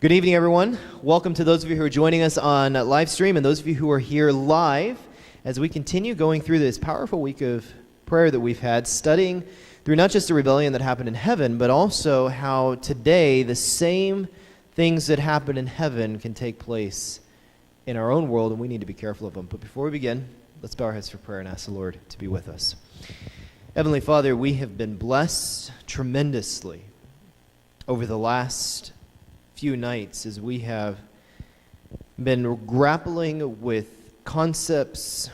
Good evening, everyone. Welcome to those of you who are joining us on live stream and those of you who are here live as we continue going through this powerful week of prayer that we've had, studying through not just the rebellion that happened in heaven, but also how today the same things that happen in heaven can take place in our own world, and we need to be careful of them. But before we begin, let's bow our heads for prayer and ask the Lord to be with us. Heavenly Father, we have been blessed tremendously over the last few nights as we have been grappling with concepts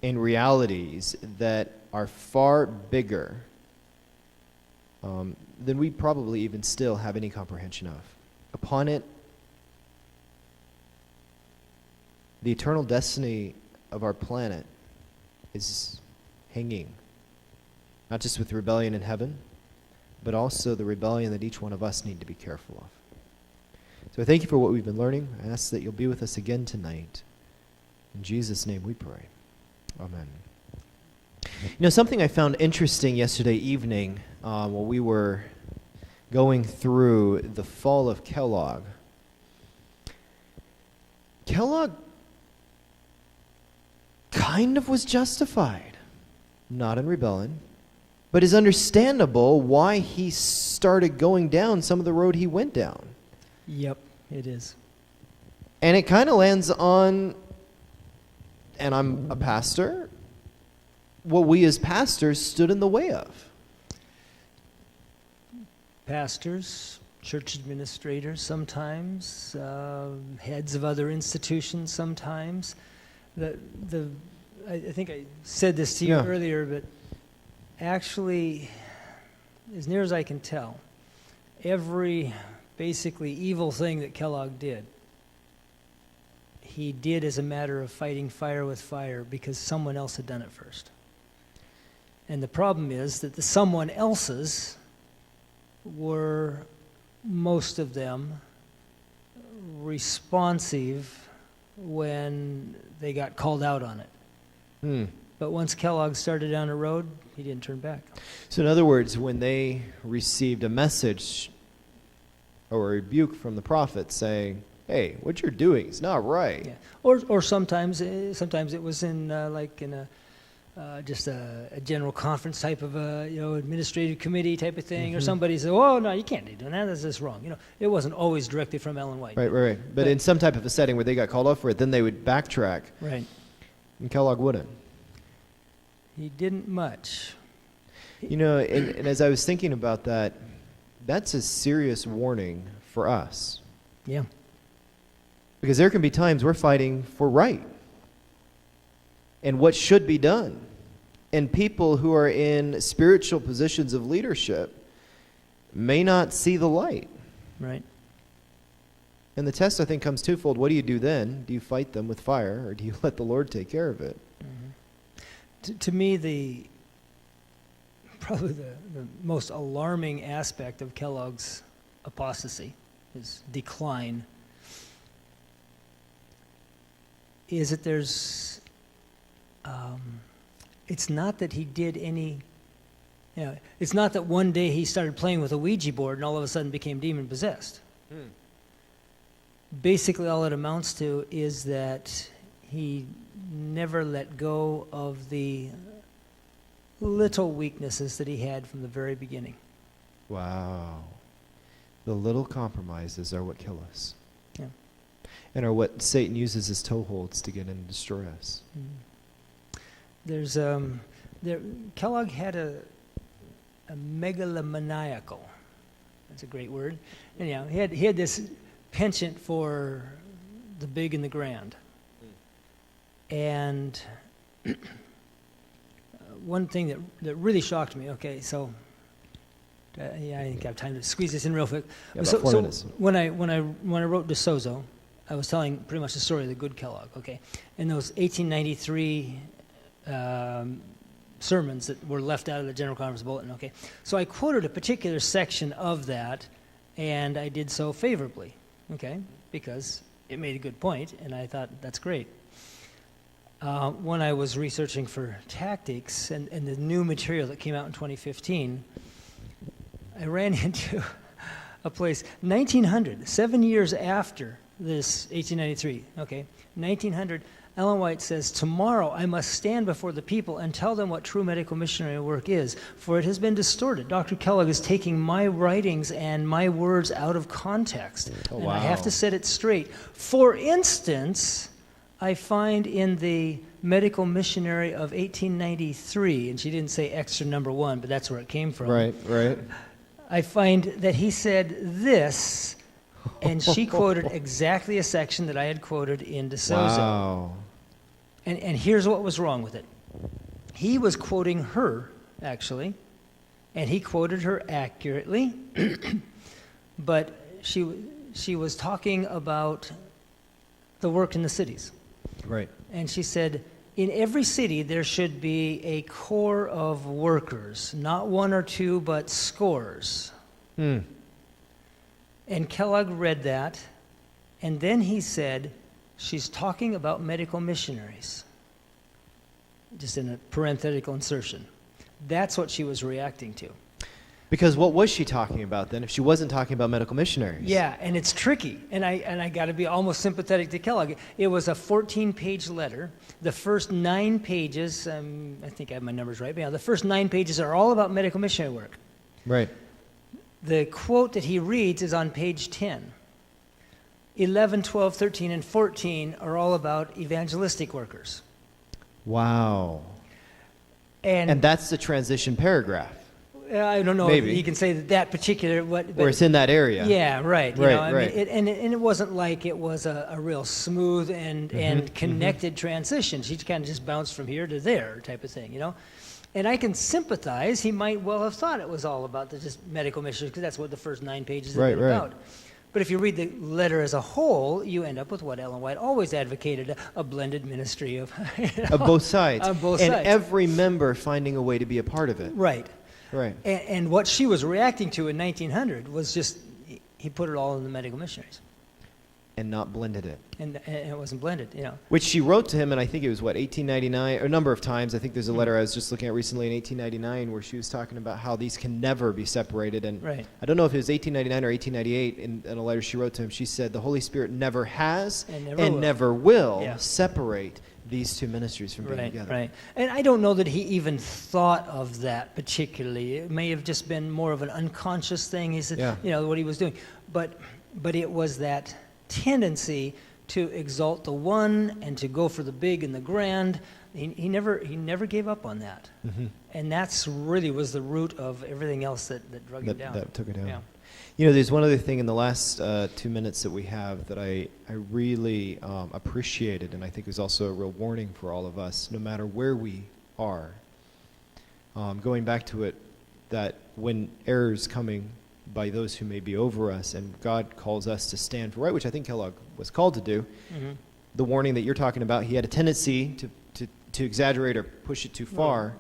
and realities that are far bigger than we probably even still have any comprehension of. Upon it, the eternal destiny of our planet is hanging, not just with rebellion in heaven, but also the rebellion that each one of us need to be careful of. So I thank you for what we've been learning. I ask that you'll be with us again tonight. In Jesus' name we pray. Amen. You know, something I found interesting yesterday evening while we were going through the fall of Kellogg. Kellogg kind of was justified, not in rebellion, but it's understandable why he started going down some of the road he went down. Yep, it is. And it kind of lands on, and I'm a pastor, what we as pastors stood in the way of. Pastors, church administrators sometimes, heads of other institutions sometimes. I think I said this to you earlier, but actually, as near as I can tell, every basically evil thing that Kellogg did, he did as a matter of fighting fire with fire because someone else had done it first. And the problem is that the someone else's were, most of them, responsive when they got called out on it. But once Kellogg started down a road, he didn't turn back. So in other words, when they received a message or a rebuke from the prophet saying, hey, what you're doing is not right. Yeah. Or sometimes it was in just a general conference type of a administrative committee type of thing, or somebody said, oh no, you can't be doing that. That's just wrong. It wasn't always directly from Ellen White. Right. But in some type of a setting where they got called off for it, then they would backtrack. Right. And Kellogg wouldn't. He didn't much. And as I was thinking about that, that's a serious warning for us. Yeah. Because there can be times we're fighting for right and what should be done. And people who are in spiritual positions of leadership may not see the light. Right. And the test, I think, comes twofold. What do you do then? Do you fight them with fire, or do you let the Lord take care of it? Mm-hmm. To me, probably the most alarming aspect of Kellogg's apostasy, his decline, is that there's, it's not that he did any, it's not that one day he started playing with a Ouija board and all of a sudden became demon-possessed. Basically, all it amounts to is that he never let go of the little weaknesses that he had from the very beginning. Wow. The little compromises are what kill us. Yeah. And are what Satan uses as toeholds to get in and destroy us. There's Kellogg had a megalomaniacal, that's a great word. Anyhow, he had this penchant for the big and the grand. And one thing that really shocked me, I think I have time to squeeze this in real quick. Yeah, about 4 minutes. When I wrote De Sozo, I was telling pretty much the story of the good Kellogg, and those 1893 sermons that were left out of the General Conference Bulletin, So I quoted a particular section of that, and I did so favorably, because it made a good point, and I thought, that's great. When I was researching for tactics and the new material that came out in 2015, I ran into a place. 1900, 7 years after this, 1893, okay, 1900, Ellen White says, "Tomorrow I must stand before the people and tell them what true medical missionary work is, for it has been distorted. Dr. Kellogg is taking my writings and my words out of context, and I have to set it straight. For instance, I find in the Medical Missionary of 1893," and she didn't say extra number 1, but that's where it came from. Right. "I find that he said this," and she quoted exactly a section that I had quoted in DeSouza. Wow. And here's what was wrong with it. He was quoting her, actually, and he quoted her accurately, but she was talking about the work in the cities. Right. And she said, "In every city there should be a corps of workers, not 1 or 2, but scores." And Kellogg read that, and then he said, "She's talking about medical missionaries." Just in a parenthetical insertion. That's what she was reacting to. Because what was she talking about then if she wasn't talking about medical missionaries? Yeah, and it's tricky. And I got to be almost sympathetic to Kellogg. It was a 14-page letter. The first 9 pages, I think I have my numbers right now, the first 9 pages are all about medical missionary work. Right. The quote that he reads is on page 10. 11, 12, 13, and 14 are all about evangelistic workers. Wow. And that's the transition paragraph. I don't know Maybe. if you can say that particular... Where it's in that area. Yeah, right. Right, I right. mean, and it wasn't like it was a real smooth and connected transition. She kind of just bounced from here to there type of thing, you know? And I can sympathize. He might well have thought it was all about just medical missions, because that's what the first 9 pages have been about. But if you read the letter as a whole, you end up with what Ellen White always advocated, a blended ministry of... Of both sides. Of both and sides. every member finding a way to be a part of it. Right. Right. And what she was reacting to in 1900 was just, he put it all in the medical missionaries. And not blended it. And it wasn't blended, you know. Which she wrote to him, and I think it was, 1899, or a number of times. I think there's a letter I was just looking at recently in 1899 where she was talking about how these can never be separated. And Right. I don't know if it was 1899 or 1898, in a letter she wrote to him, she said, the Holy Spirit never has and never will separate these two ministries from being together. Right. And I don't know that he even thought of that particularly. It may have just been more of an unconscious thing. He said, you know, what he was doing. But it was that tendency to exalt the one and to go for the big and the grand. He never gave up on that. And that's really was the root of everything else that drug him down. That took it down. Yeah. You know, there's one other thing in the last 2 minutes that we have that I really appreciated, and I think is also a real warning for all of us, no matter where we are. Going back to it, that when error is coming by those who may be over us, and God calls us to stand for right, which I think Kellogg was called to do, the warning that you're talking about, he had a tendency to exaggerate or push it too far. Right.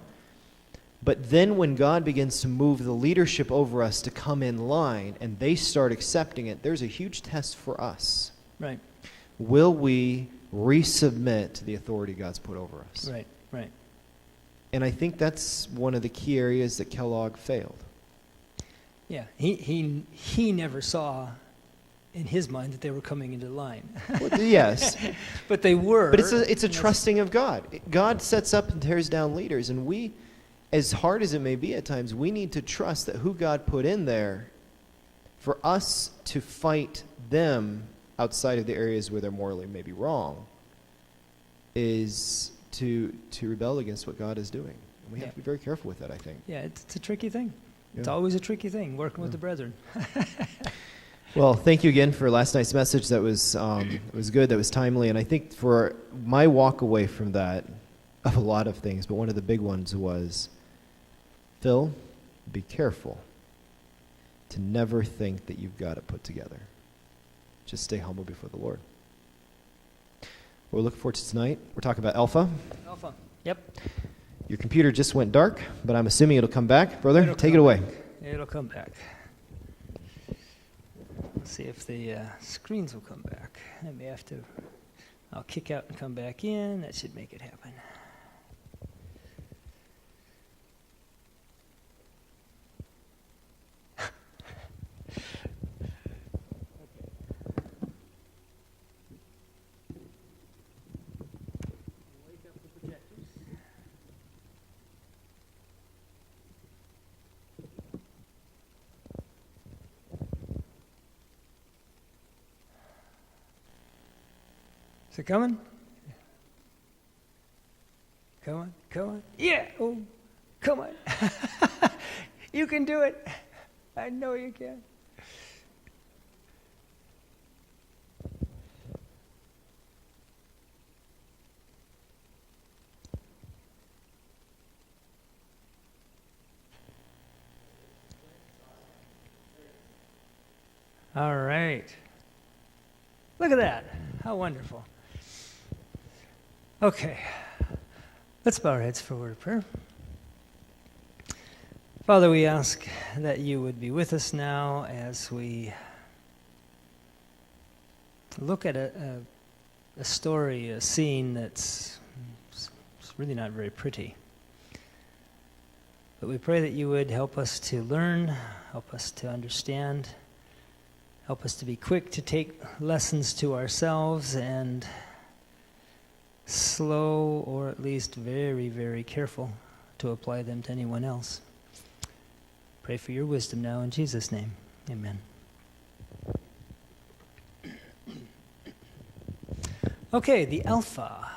But then when God begins to move the leadership over us to come in line and they start accepting it, there's a huge test for us. Right. Will we resubmit to the authority God's put over us? Right. And I think that's one of the key areas that Kellogg failed. Yeah, he never saw in his mind that they were coming into line. Well, yes. But they were. But it's a trusting of God. God sets up and tears down leaders, and we, as hard as it may be at times, we need to trust that who God put in there, for us to fight them outside of the areas where they're morally maybe wrong, is to rebel against what God is doing. And we have to be very careful with that, I think. Yeah, it's a tricky thing. It's always a tricky thing, working with the brethren. Well, thank you again for last night's message. That was good. That was timely. And I think for my walk away from that, of a lot of things, but one of the big ones was, Phil, be careful to never think that you've got it put together. Just stay humble before the Lord. We're looking forward to tonight. We're talking about Alpha. Alpha, yep. Your computer just went dark, but I'm assuming it'll come back. Brother, take it away. It'll come back. Let's see if the screens will come back. I may have to, I'll kick out and come back in. That should make it happen. Is it coming? Come on, come on. Yeah, oh, come on. You can do it. I know you can. All right. Look at that. How wonderful. Okay. Let's bow our heads for a word of prayer. Father, we ask that you would be with us now as we look at a story, a scene that's really not very pretty. But we pray that you would help us to learn, help us to understand, help us to be quick to take lessons to ourselves and slow, or at least very, very careful to apply them to anyone else. Pray for your wisdom now in Jesus' name. Amen. Okay, the Alpha.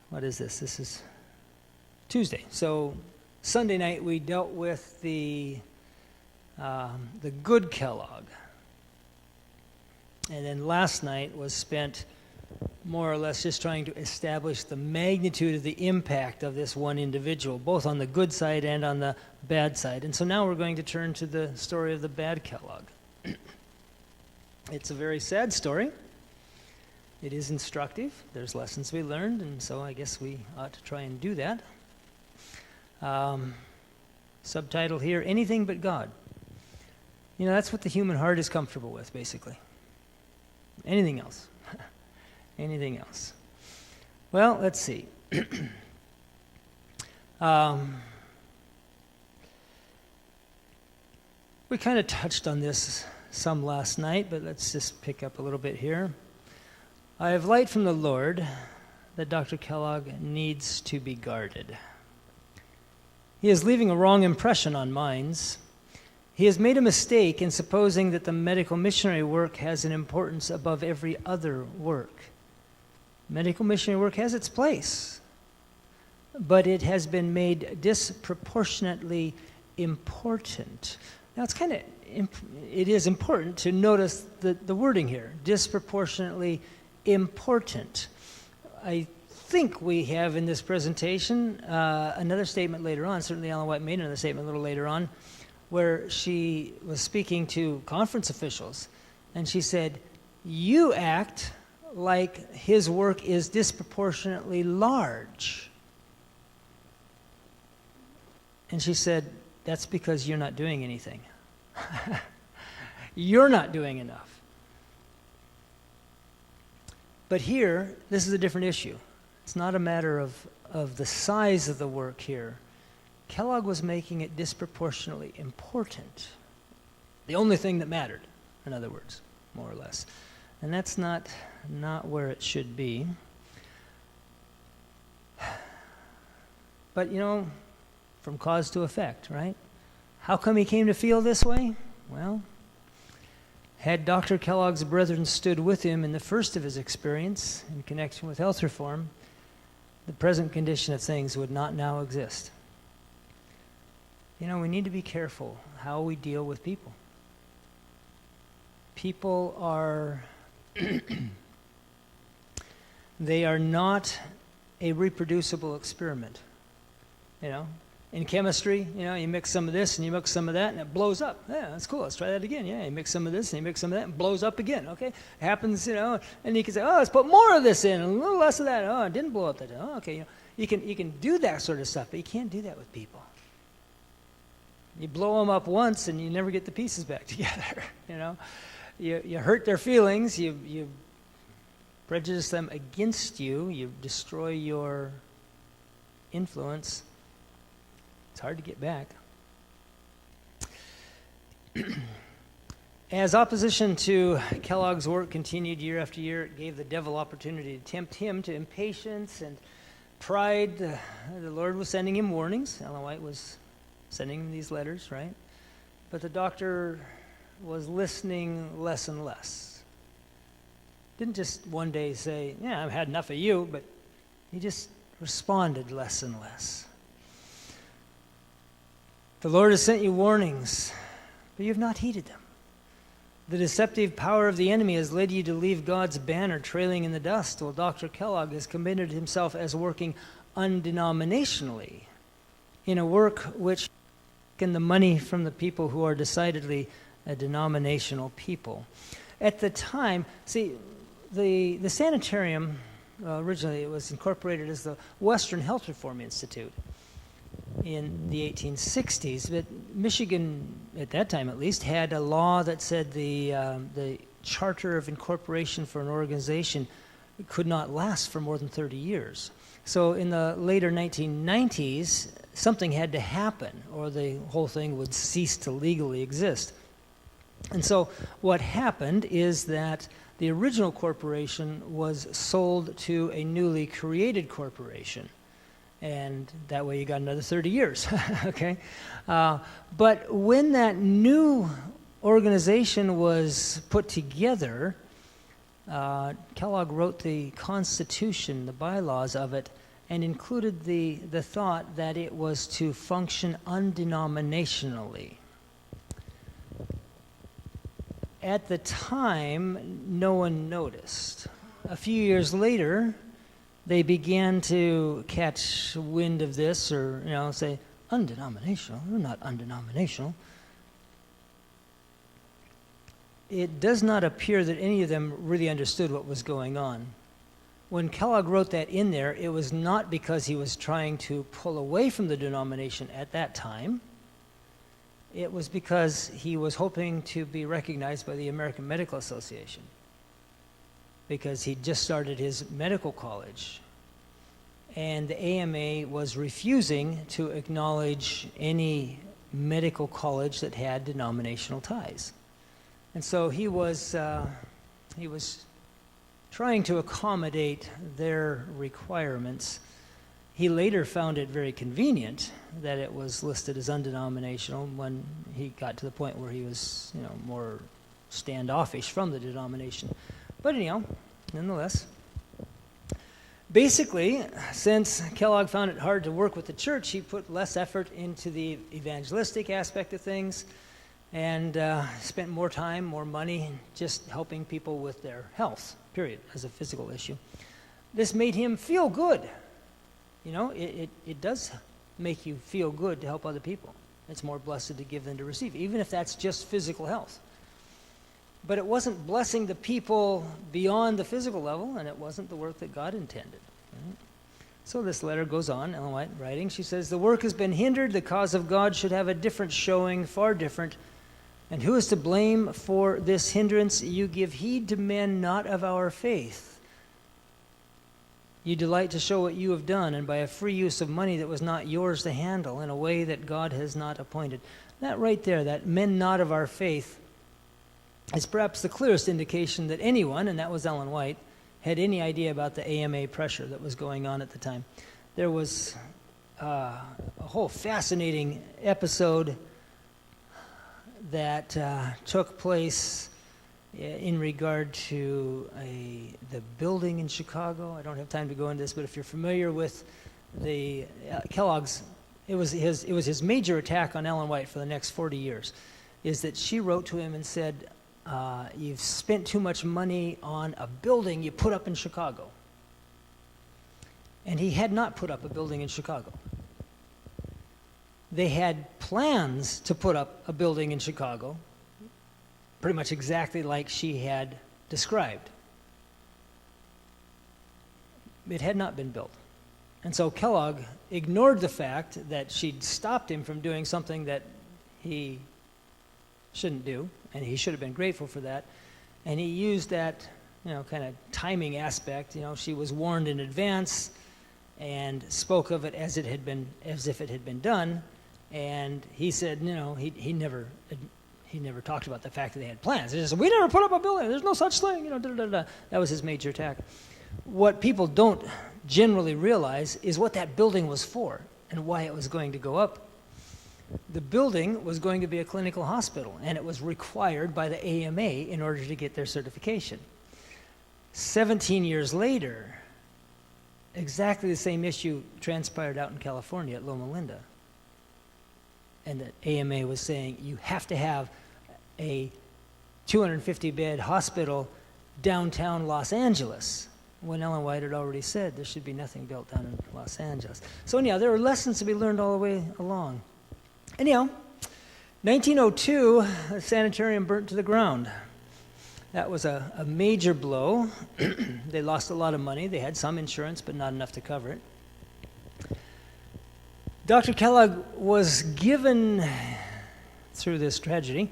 What is this? This is Tuesday. So Sunday night we dealt with the good Kellogg. And then last night was spent more or less just trying to establish the magnitude of the impact of this one individual, both on the good side and on the bad side. And so now we're going to turn to the story of the bad Kellogg. It's a very sad story. It is instructive. There's lessons we learned, and so I guess we ought to try and do that. Subtitle here, Anything But God. You know, that's what the human heart is comfortable with, basically. Anything else. Anything else. Well, let's see. We kind of touched on this some last night, but let's just pick up a little bit here. I have light from the Lord that Dr. Kellogg needs to be guarded. He is leaving a wrong impression on minds. He has made a mistake in supposing that the medical missionary work has an importance above every other work. Medical missionary work has its place, but it has been made disproportionately important. Now, it is important to notice the wording here, disproportionately important. I think we have in this presentation another statement later on. Certainly Ellen White made another statement a little later on, where she was speaking to conference officials, and she said, "You act like his work is disproportionately large." And she said, "That's because you're not doing anything." You're not doing enough. But here, this is a different issue. It's not a matter of the size of the work here. Kellogg was making it disproportionately important. The only thing that mattered, in other words, more or less. And that's not where it should be. But, you know, from cause to effect, right? How come he came to feel this way? Well, had Dr. Kellogg's brethren stood with him in the first of his experience in connection with health reform, the present condition of things would not now exist. You know, we need to be careful how we deal with people. People are, they are not a reproducible experiment. You know, in chemistry, you know, you mix some of this and you mix some of that and it blows up. Yeah, that's cool. Let's try that again. Yeah, you mix some of this and you mix some of that and it blows up again. Okay, it happens, you know, and you can say, oh, let's put more of this in and a little less of that. Oh, it didn't blow up that. Oh, okay, you know, you can do that sort of stuff, but you can't do that with people. You blow them up once and you never get the pieces back together. You know, you hurt their feelings. You prejudice them against you. You destroy your influence. It's hard to get back. As opposition to Kellogg's work continued year after year, it gave the devil opportunity to tempt him to impatience and pride. The Lord was sending him warnings. Ellen White was sending him these letters, right? But the doctor was listening less and less. Didn't just one day say, yeah, I've had enough of you, but he just responded less and less. The Lord has sent you warnings, but you have not heeded them. The deceptive power of the enemy has led you to leave God's banner trailing in the dust, while Dr. Kellogg has committed himself as working undenominationally in a work which taken the money from the people who are decidedly a denominational people. At the time, see, the sanitarium, originally it was incorporated as the Western Health Reform Institute in the 1860s, but Michigan, at that time at least, had a law that said the charter of incorporation for an organization could not last for more than 30 years. So in the later 1990s, something had to happen, or the whole thing would cease to legally exist. And so what happened is that the original corporation was sold to a newly created corporation. And that way you got another 30 years, okay? But when that new organization was put together, Kellogg wrote the Constitution, the bylaws of it, and included the thought that it was to function undenominationally. At the time, no one noticed. A few years later, they began to catch wind of this, or say, undenominational. We're not undenominational. It does not appear that any of them really understood what was going on. When Kellogg wrote that in there, it was not because he was trying to pull away from the denomination at that time. It was because he was hoping to be recognized by the American Medical Association, because he'd just started his medical college. And the AMA was refusing to acknowledge any medical college that had denominational ties. And so he was trying to accommodate their requirements. He later found it very convenient that it was listed as undenominational when he got to the point where he was, more standoffish from the denomination. But anyhow, nonetheless, basically, since Kellogg found it hard to work with the church, he put less effort into the evangelistic aspect of things and spent more time, more money just helping people with their health, period, as a physical issue. This made him feel good. It does make you feel good to help other people. It's more blessed to give than to receive, even if that's just physical health. But it wasn't blessing the people beyond the physical level, and it wasn't the work that God intended. Right? So this letter goes on, Ellen White writing. She says, the work has been hindered. The cause of God should have a different showing, far different. And who is to blame for this hindrance? You give heed to men not of our faith. You delight to show what you have done, and by a free use of money that was not yours to handle in a way that God has not appointed. That right there, that men not of our faith, is perhaps the clearest indication that anyone, and that was Ellen White, had any idea about the AMA pressure that was going on at the time. There was a whole fascinating episode that took place in regard to the building in Chicago. I don't have time to go into this, but if you're familiar with the Kellogg's, it was his major attack on Ellen White for the next 40 years, is that she wrote to him and said, you've spent too much money on a building you put up in Chicago. And he had not put up a building in Chicago. They had plans to put up a building in Chicago, pretty much exactly like she had described. It had not been built. And so Kellogg ignored the fact that she'd stopped him from doing something that he shouldn't do, and he should have been grateful for that. And he used that, kind of timing aspect. She was warned in advance and spoke of it as if it had been done. And he said, he never talked about the fact that they had plans. He just said, we never put up a building. There's no such thing. That was his major attack. What people don't generally realize is what that building was for and why it was going to go up. The building was going to be a clinical hospital, and it was required by the AMA in order to get their certification. 17 years later, exactly the same issue transpired out in California at Loma Linda. And the AMA was saying, you have to have a 250-bed hospital downtown Los Angeles, when Ellen White had already said there should be nothing built down in Los Angeles. So anyhow, there were lessons to be learned all the way along. Anyhow, 1902, the sanitarium burnt to the ground. That was a major blow. They lost a lot of money. They had some insurance, but not enough to cover it. Dr. Kellogg was given, through this tragedy,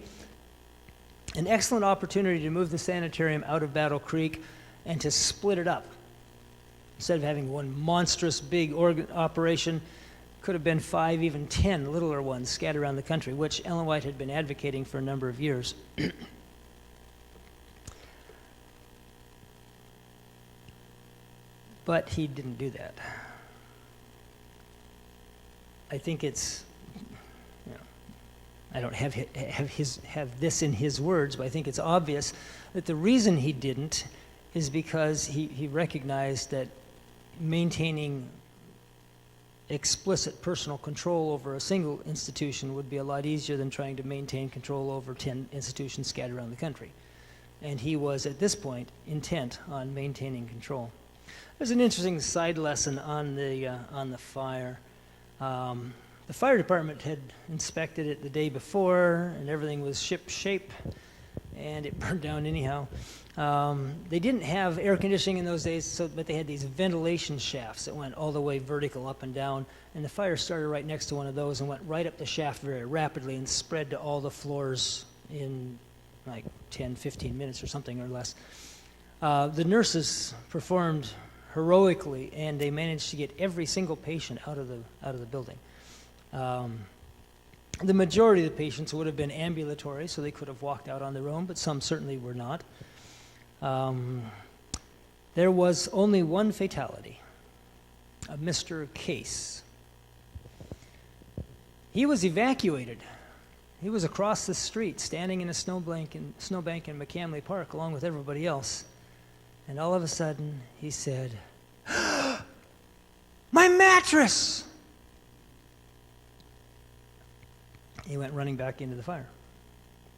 an excellent opportunity to move the sanitarium out of Battle Creek and to split it up. Instead of having one monstrous big operation, could have been 5, even 10 littler ones scattered around the country, which Ellen White had been advocating for a number of years. But he didn't do that. I think it's, I don't have this in his words, but I think it's obvious that the reason he didn't is because he recognized that maintaining explicit personal control over a single institution would be a lot easier than trying to maintain control over 10 institutions scattered around the country. And he was, at this point, intent on maintaining control. There's an interesting side lesson on the fire. The fire department had inspected it the day before, and everything was ship-shape, and it burned down anyhow. They didn't have air conditioning in those days, but they had these ventilation shafts that went all the way vertical up and down, and the fire started right next to one of those and went right up the shaft very rapidly and spread to all the floors in like 10, 15 minutes or something or less. The nurses performed heroically, and they managed to get every single patient out of the building. The majority of the patients would have been ambulatory, so they could have walked out on their own, but some certainly were not. There was only one fatality, a Mr. Case. He was evacuated. He was across the street, standing in a snowbank in McCamley Park, along with everybody else. And all of a sudden, he said, "My mattress!" He went running back into the fire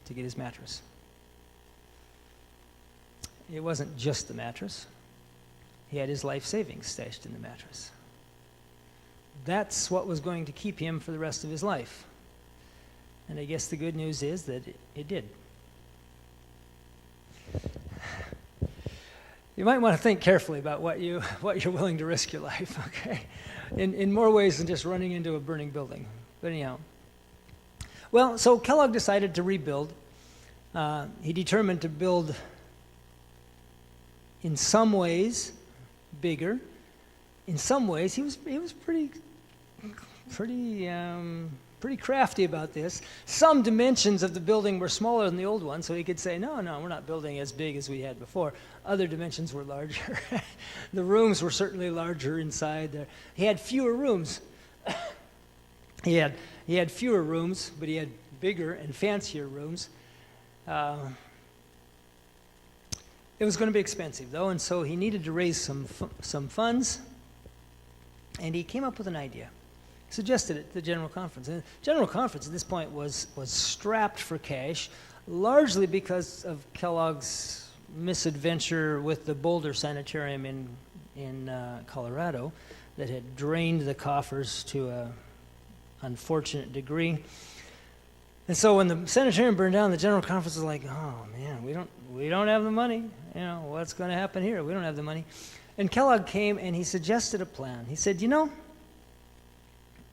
to get his mattress. It wasn't just the mattress. He had his life savings stashed in the mattress. That's what was going to keep him for the rest of his life. And I guess the good news is that it did. You might want to think carefully about what you're willing to risk your life, okay? In more ways than just running into a burning building. But anyhow. Well, so Kellogg decided to rebuild. He determined to build, in some ways, bigger. In some ways, he was pretty crafty about this. Some dimensions of the building were smaller than the old one, so he could say, no, we're not building as big as we had before. Other dimensions were larger. The rooms were certainly larger inside there. He had fewer rooms. He had fewer rooms, but he had bigger and fancier rooms. It was going to be expensive, though, and so he needed to raise some funds, and he came up with an idea. Suggested it to the General Conference. And the General Conference at this point was strapped for cash, largely because of Kellogg's misadventure with the Boulder Sanitarium in Colorado that had drained the coffers to an unfortunate degree. And so when the sanitarium burned down, the General Conference was like, oh man, we don't have the money. You know, what's going to happen here? We don't have the money. And Kellogg came and he suggested a plan. He said,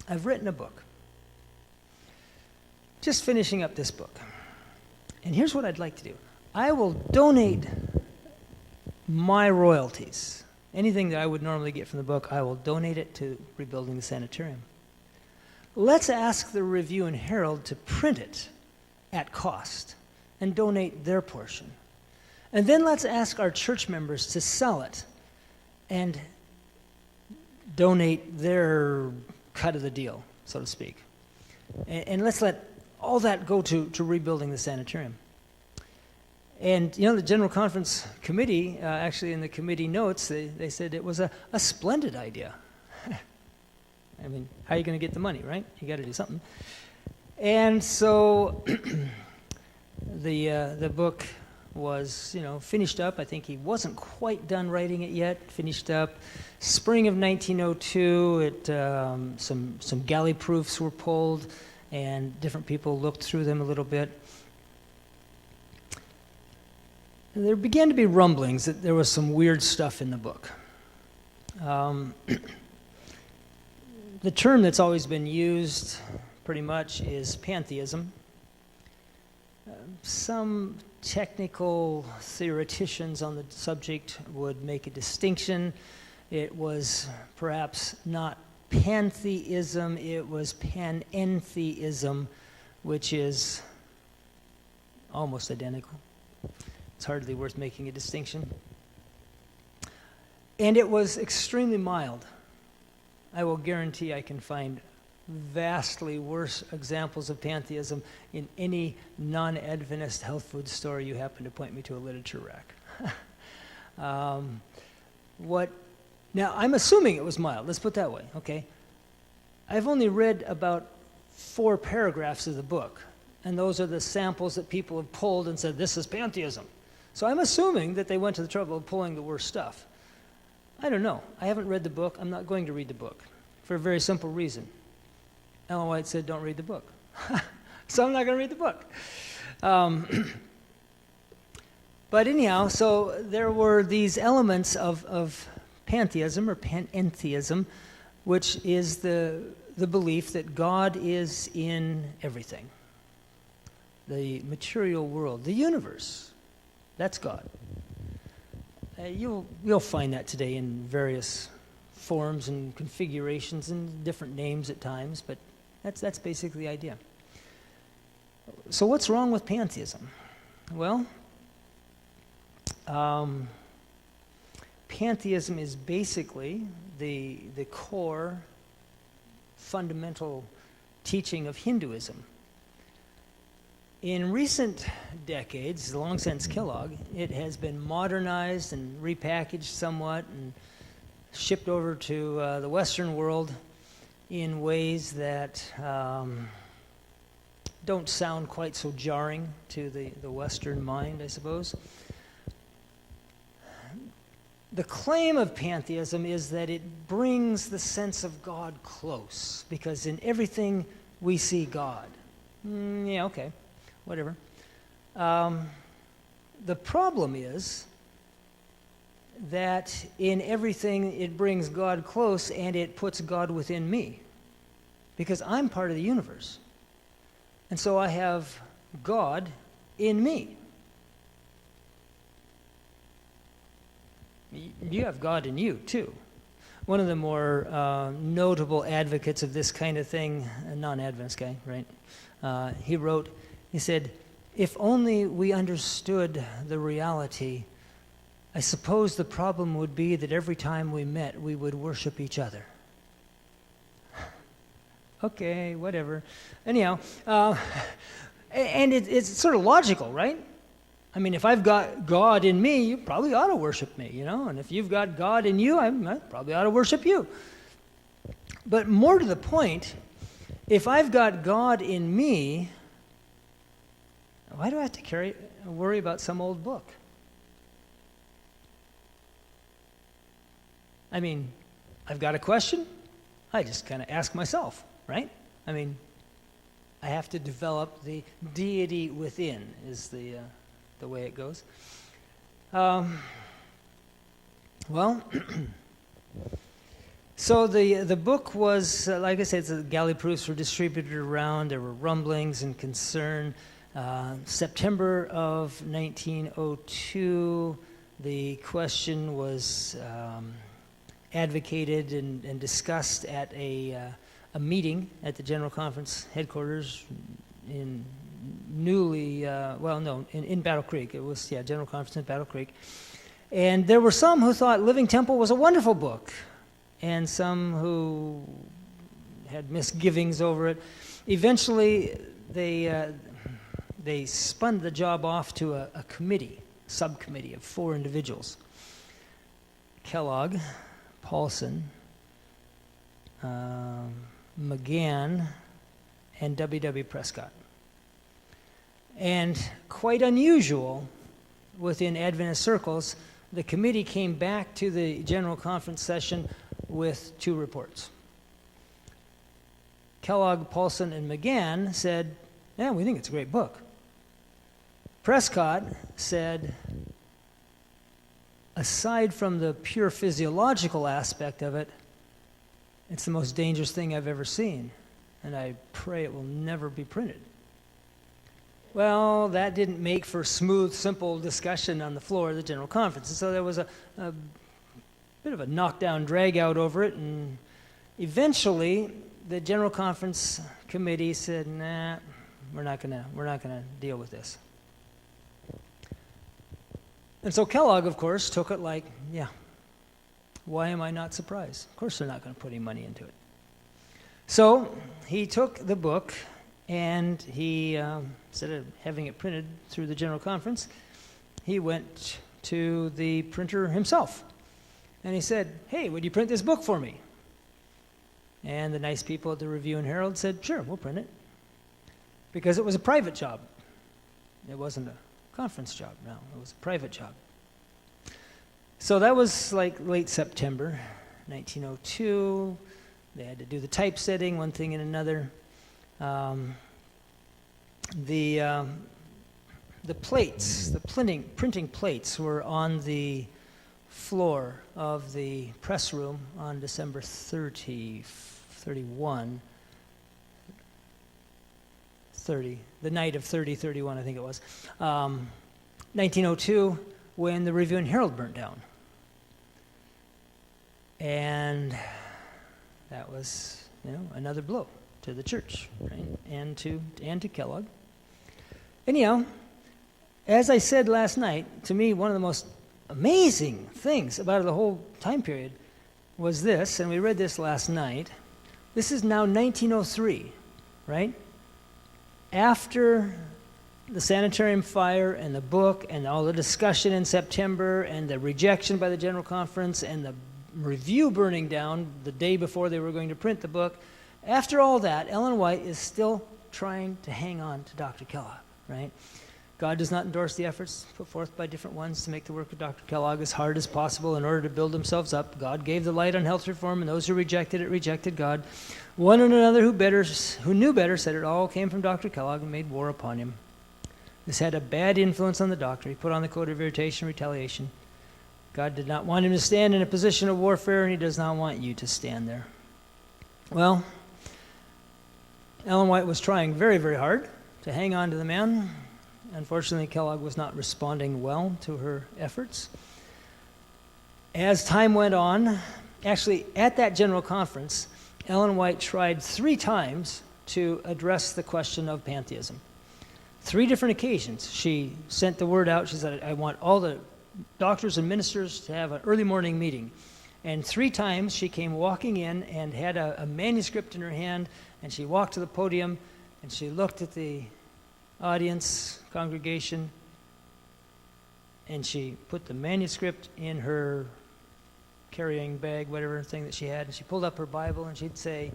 I've written a book. Just finishing up this book. And here's what I'd like to do. I will donate my royalties. Anything that I would normally get from the book, I will donate it to rebuilding the sanitarium. Let's ask the Review and Herald to print it at cost and donate their portion. And then let's ask our church members to sell it and donate their cut of the deal, so to speak. And let's let all that go to rebuilding the sanitarium. And, the General Conference Committee, actually in the committee notes, they said it was a splendid idea. I mean, how are you going to get the money, right? You got to do something. And so the book was, finished up. I think he wasn't quite done writing it yet. Finished up spring of 1902. Some galley proofs were pulled, and different people looked through them a little bit. And there began to be rumblings that there was some weird stuff in the book. The term that's always been used pretty much is pantheism. Some technical theoreticians on the subject would make a distinction. It was perhaps not pantheism, it was panentheism, which is almost identical. It's hardly worth making a distinction. And it was extremely mild. I will guarantee I can find vastly worse examples of pantheism in any non-Adventist health food store you happen to point me to a literature rack. Now, I'm assuming it was mild. Let's put it that way, okay? I've only read about 4 paragraphs of the book, and those are the samples that people have pulled and said, this is pantheism. So I'm assuming that they went to the trouble of pulling the worst stuff. I don't know. I haven't read the book. I'm not going to read the book for a very simple reason. Ellen White said, don't read the book. So I'm not going to read the book. But anyhow, so there were these elements of pantheism or panentheism, which is the belief that God is in everything. The material world, the universe, that's God. You'll find that today in various forms and configurations and different names at times, but that's basically the idea. So what's wrong with pantheism? Well, pantheism is basically the core fundamental teaching of Hinduism. In recent decades, long since Kellogg, it has been modernized and repackaged somewhat and shipped over to the Western world in ways that don't sound quite so jarring to the Western mind, I suppose. The claim of pantheism is that it brings the sense of God close, because in everything we see God. Yeah, okay. Whatever. The problem is that in everything it brings God close and it puts God within me, because I'm part of the universe. And so I have God in me. You have God in you, too. One of the more notable advocates of this kind of thing, a non-Adventist guy, right? He said, if only we understood the reality, I suppose the problem would be that every time we met, we would worship each other. Okay, whatever. Anyhow, and it's sort of logical, right? I mean, if I've got God in me, you probably ought to worship me, and if you've got God in you, I probably ought to worship you. But more to the point, if I've got God in me, why do I have to worry about some old book? I mean, I've got a question, I just kind of ask myself, right? I mean, I have to develop the deity within, is the way it goes. So the book was, like I said, the galley proofs were distributed around. There were rumblings and concern. September of 1902, the question was advocated and discussed at a meeting at the General Conference headquarters in in Battle Creek. It was, General Conference in Battle Creek. And there were some who thought Living Temple was a wonderful book, and some who had misgivings over it. Eventually, they spun the job off to a subcommittee of 4 individuals. Kellogg, Paulson, McGann, and W.W. Prescott. And quite unusual within Adventist circles, the committee came back to the General Conference session with 2 reports. Kellogg, Paulson, and McGann said, yeah, we think it's a great book. Prescott said, aside from the pure physiological aspect of it, it's the most dangerous thing I've ever seen, and I pray it will never be printed. Well, that didn't make for smooth, simple discussion on the floor of the General Conference. And so there was a bit of a knockdown, drag-out over it, and eventually the General Conference committee said, nah, we're not gonna deal with this. And so Kellogg, of course, took it like, yeah, why am I not surprised? Of course they're not going to put any money into it. So he took the book, and he, instead of having it printed through the General Conference, he went to the printer himself. And he said, hey, would you print this book for me? And the nice people at the Review and Herald said, sure, we'll print it. Because it was a private job. It wasn't a conference job, no, it was a private job. So that was like late September 1902. They had to do the typesetting, one thing and another. The plates, the printing plates were on the floor of the press room on December 30, the night of 30/31, I think it was, 1902, when the Review and Herald burnt down. And that was, another blow to the church, right? And to Kellogg. Anyhow, as I said last night, to me, one of the most amazing things about the whole time period was this, and we read this last night. This is now 1903, right? After the sanitarium fire and the book and all the discussion in September and the rejection by the General Conference and the Review burning down the day before they were going to print the book, after all that, Ellen White is still trying to hang on to Dr. Kellogg, right? God does not endorse the efforts put forth by different ones to make the work of Dr. Kellogg as hard as possible in order to build themselves up. God gave the light on health reform, and those who rejected it rejected God. One and another who knew better said it all came from Dr. Kellogg and made war upon him. This had a bad influence on the doctor. He put on the coat of irritation and retaliation. God did not want him to stand in a position of warfare, and he does not want you to stand there. Well, Ellen White was trying very, very hard to hang on to the man. Unfortunately, Kellogg was not responding well to her efforts. As time went on, actually at that General Conference, Ellen White tried 3 times to address the question of pantheism. 3 different occasions. She sent the word out. She said, I want all the doctors and ministers to have an early morning meeting. And 3 times she came walking in and had a manuscript in her hand, and she walked to the podium, and she looked at the audience, congregation, and she put the manuscript in her carrying bag, whatever thing that she had, and she pulled up her Bible, and she'd say,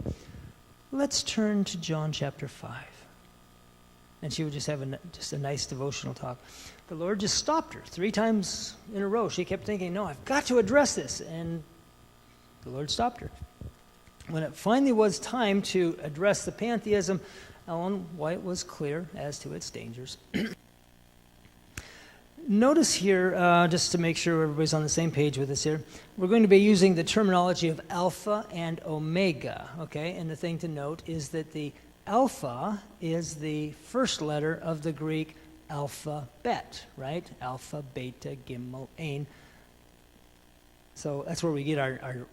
let's turn to John chapter 5. And she would just have a nice devotional talk. The Lord just stopped her 3 times in a row. She kept thinking, no, I've got to address this, and the Lord stopped her. When it finally was time to address the pantheism, Ellen White was clear as to its dangers. Notice here, just to make sure everybody's on the same page with us here, we're going to be using the terminology of alpha and omega, okay? And the thing to note is that the alpha is the first letter of the Greek alphabet, right? Alpha, beta, gimel, ain. So that's where we get our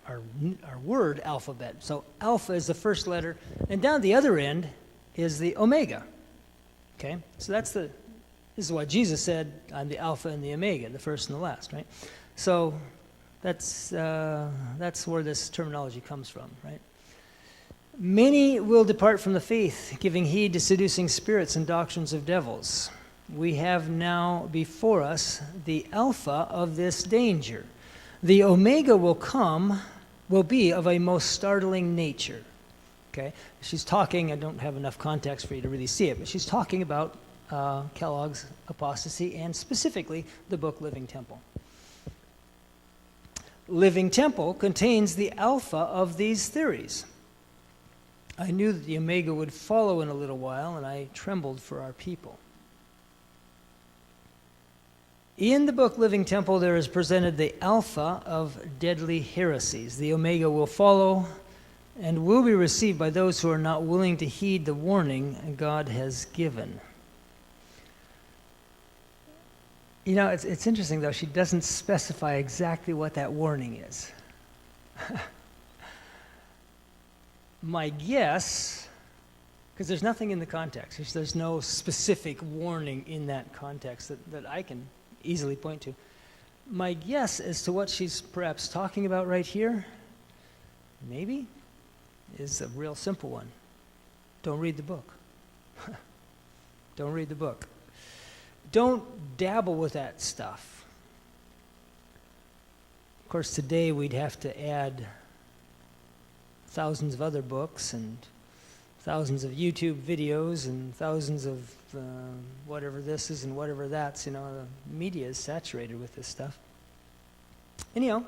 word alphabet. So alpha is the first letter, and down the other end is the omega. Okay? So this is what Jesus said, I'm the alpha and the omega, the first and the last, right? So that's where this terminology comes from, right? Many will depart from the faith, giving heed to seducing spirits and doctrines of devils. We have now before us the alpha of this danger. The omega will be of a most startling nature. Okay? She's talking, I don't have enough context for you to really see it, but she's talking about Kellogg's apostasy and specifically the book Living Temple. Living Temple contains the alpha of these theories. I knew that the omega would follow in a little while, and I trembled for our people. In the book Living Temple, there is presented the alpha of deadly heresies. The omega will follow and will be received by those who are not willing to heed the warning God has given. You know, it's interesting, though. She doesn't specify exactly what that warning is. My guess, because there's nothing in the context, there's no specific warning in that context that I can easily point to. My guess as to what she's perhaps talking about right here, maybe, is a real simple one. Don't read the book. Don't read the book. Don't dabble with that stuff. Of course, today we'd have to add thousands of other books and thousands of YouTube videos and thousands of whatever this is and whatever that's. You know, the media is saturated with this stuff. Anyhow,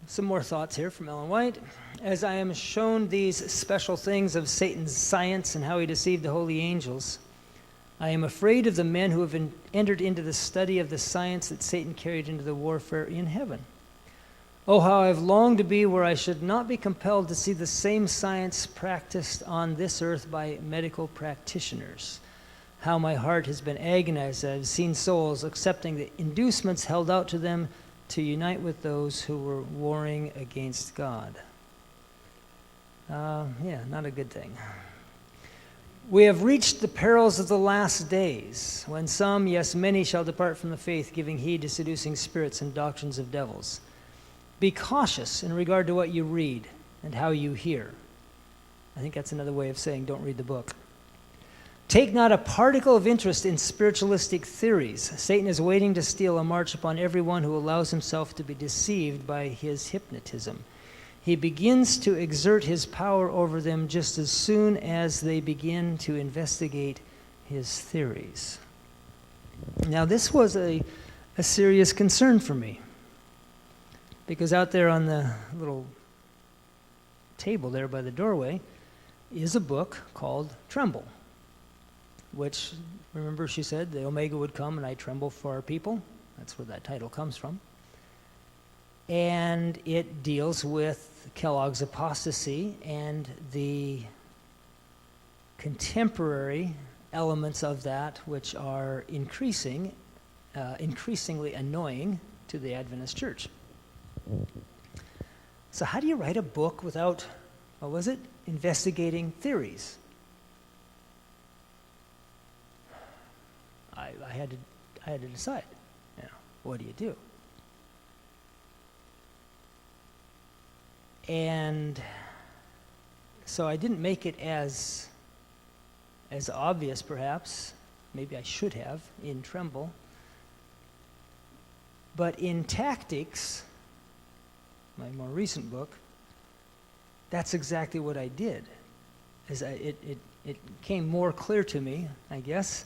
some more thoughts here from Ellen White. As I am shown these special things of Satan's science and how he deceived the holy angels, I am afraid of the men who have entered into the study of the science that Satan carried into the warfare in heaven. Oh, how I have longed to be where I should not be compelled to see the same science practiced on this earth by medical practitioners. How my heart has been agonized. I have seen souls accepting the inducements held out to them to unite with those who were warring against God. Not a good thing. We have reached the perils of the last days, when some, yes, many, shall depart from the faith, giving heed to seducing spirits and doctrines of devils. Be cautious in regard to what you read and how you hear. I think that's another way of saying don't read the book. Take not a particle of interest in spiritualistic theories. Satan is waiting to steal a march upon everyone who allows himself to be deceived by his hypnotism. He begins to exert his power over them just as soon as they begin to investigate his theories. Now, this was a serious concern for me, because out there on the little table there by the doorway is a book called Tremble, which, remember she said, the Omega would come and I tremble for our people. That's where that title comes from. And it deals with Kellogg's apostasy and the contemporary elements of that, which are increasingly annoying to the Adventist Church. So how do you write a book without, investigating theories? I had to decide, what do you do? And so I didn't make it as obvious, perhaps. Maybe I should have in Tremble. But in Tactics, my more recent book, that's exactly what I did. It came more clear to me, I guess.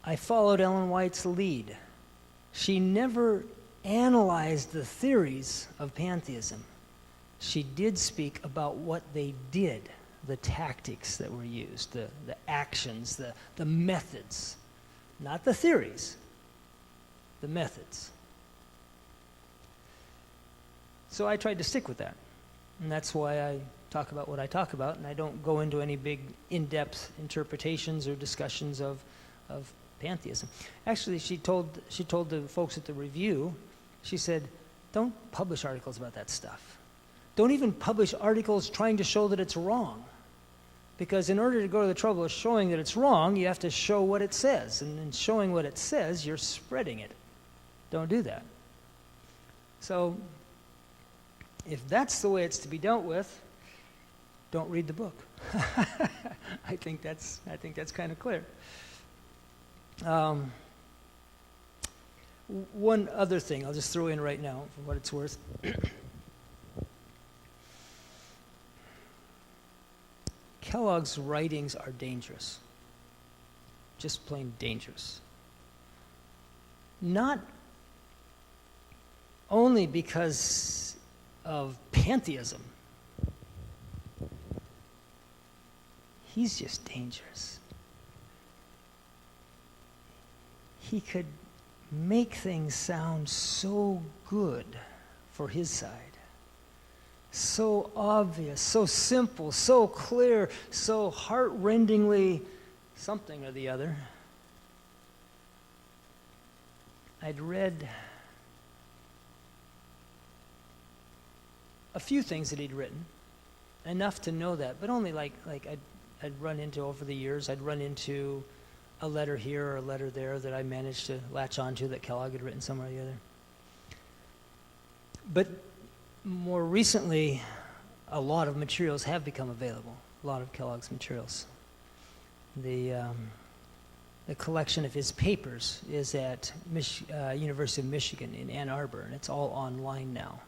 I followed Ellen White's lead. She never analyzed the theories of pantheism. She did speak about what they did, the tactics that were used, the actions, the methods. Not the theories, the methods. So I tried to stick with that. And that's why I talk about what I talk about, and I don't go into any big in-depth interpretations or discussions of pantheism. Actually, she told the folks at the review, she said, don't publish articles about that stuff. Don't even publish articles trying to show that it's wrong. Because in order to go to the trouble of showing that it's wrong, you have to show what it says. And in showing what it says, you're spreading it. Don't do that. So if that's the way it's to be dealt with, don't read the book. I think that's kind of clear. One other thing I'll just throw in right now for what it's worth. Kellogg's writings are dangerous. Just plain dangerous. Not only because of pantheism. He's just dangerous. He could make things sound so good for his side. So obvious, so simple, so clear, so heart-rendingly something or the other. I'd read a few things that he'd written, enough to know that, but only like I'd run into over the years. I'd run into a letter here or a letter there that I managed to latch onto that Kellogg had written somewhere or the other. But more recently, a lot of materials have become available, a lot of Kellogg's materials. The collection of his papers is at University of Michigan in Ann Arbor, and it's all online now.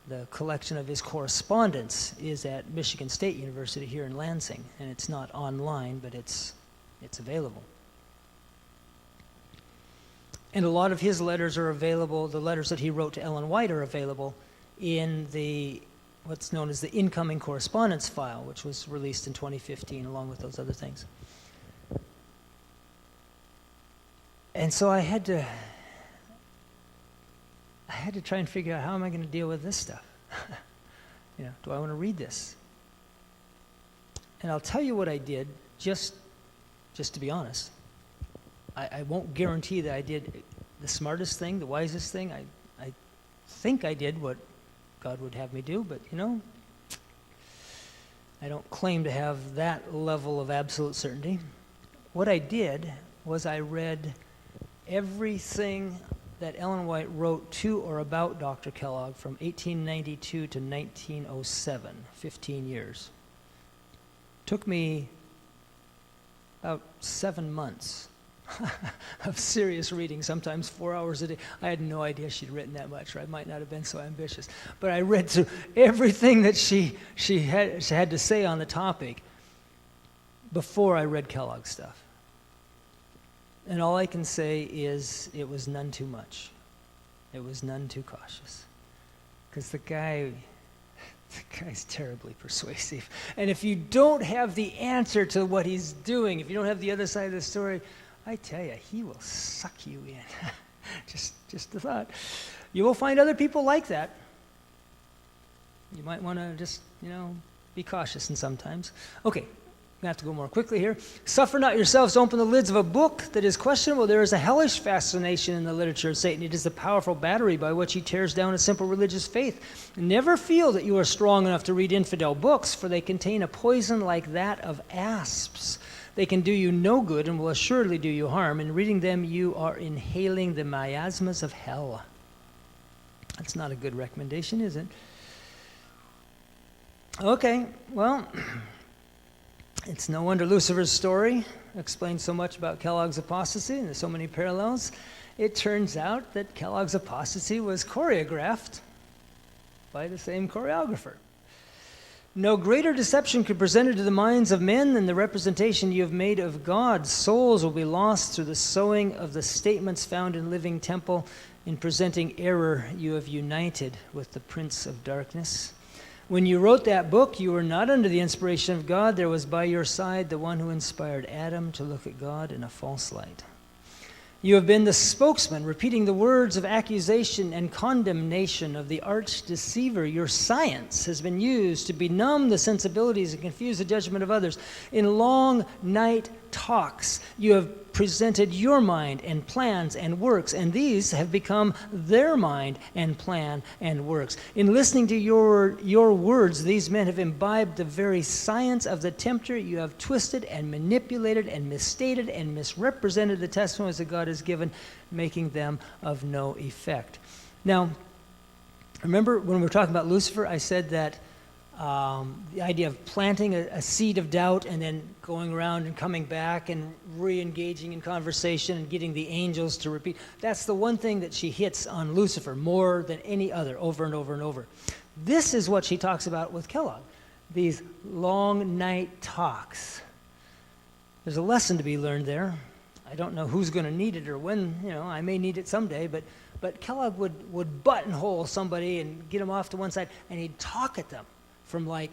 The collection of his correspondence is at Michigan State University here in Lansing, and it's not online, but it's available. And a lot of his letters are available, the letters that he wrote to Ellen White are available in what's known as the incoming correspondence file, which was released in 2015 along with those other things. And so I had to try and figure out, how am I going to deal with this stuff? Do I want to read this? And I'll tell you what I did, just to be honest. I won't guarantee that I did the smartest thing, the wisest thing. I think I did what God would have me do, but I don't claim to have that level of absolute certainty. What I did was I read everything that Ellen White wrote to or about Dr. Kellogg from 1892 to 1907, 15 years. Took me about 7 months of serious reading, sometimes 4 hours a day. I had no idea she'd written that much, or I might not have been so ambitious. But I read through everything that she had to say on the topic before I read Kellogg's stuff. And all I can say is it was none too much. It was none too cautious. Because the guy's terribly persuasive. And if you don't have the answer to what he's doing, if you don't have the other side of the story, I tell you, he will suck you in. just a thought. You will find other people like that. You might want to just, be cautious in sometimes. Okay. I have to go more quickly here. Suffer not yourselves to open the lids of a book that is questionable. There is a hellish fascination in the literature of Satan. It is the powerful battery by which he tears down a simple religious faith. Never feel that you are strong enough to read infidel books, for they contain a poison like that of asps. They can do you no good and will assuredly do you harm. In reading them, you are inhaling the miasmas of hell. That's not a good recommendation, is it? Okay, well... It's no wonder Lucifer's story explains so much about Kellogg's apostasy, and there's so many parallels. It turns out that Kellogg's apostasy was choreographed by the same choreographer. No greater deception could be presented to the minds of men than the representation you have made of God. Souls will be lost through the sowing of the statements found in Living Temple. In presenting error, you have united with the Prince of Darkness. When you wrote that book, you were not under the inspiration of God. There was by your side the one who inspired Adam to look at God in a false light. You have been the spokesman, repeating the words of accusation and condemnation of the arch deceiver. Your science has been used to benumb the sensibilities and confuse the judgment of others. In long night talks, you have presented your mind and plans and works, and these have become their mind and plan and works. In listening to your words, these men have imbibed the very science of the tempter. You have twisted and manipulated and misstated and misrepresented the testimonies that God has given, making them of no effect. Now, Remember when we were talking about Lucifer, I said that the idea of planting a seed of doubt and then going around and coming back and re-engaging in conversation and getting the angels to repeat. That's the one thing that she hits on Lucifer more than any other, over and over and over. This is what she talks about with Kellogg, these long night talks. There's a lesson to be learned there. I don't know who's going to need it or when, I may need it someday, but Kellogg would buttonhole somebody and get them off to one side, and he'd talk at them from like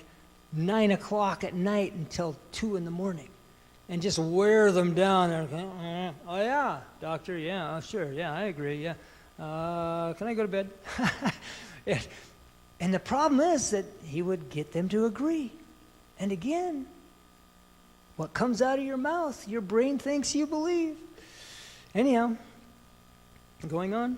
9 o'clock at night until 2 in the morning and just wear them down. Oh, yeah, doctor, yeah, sure, yeah, I agree, yeah. Can I go to bed? And the problem is that he would get them to agree. And again, what comes out of your mouth, your brain thinks you believe. Anyhow, going on.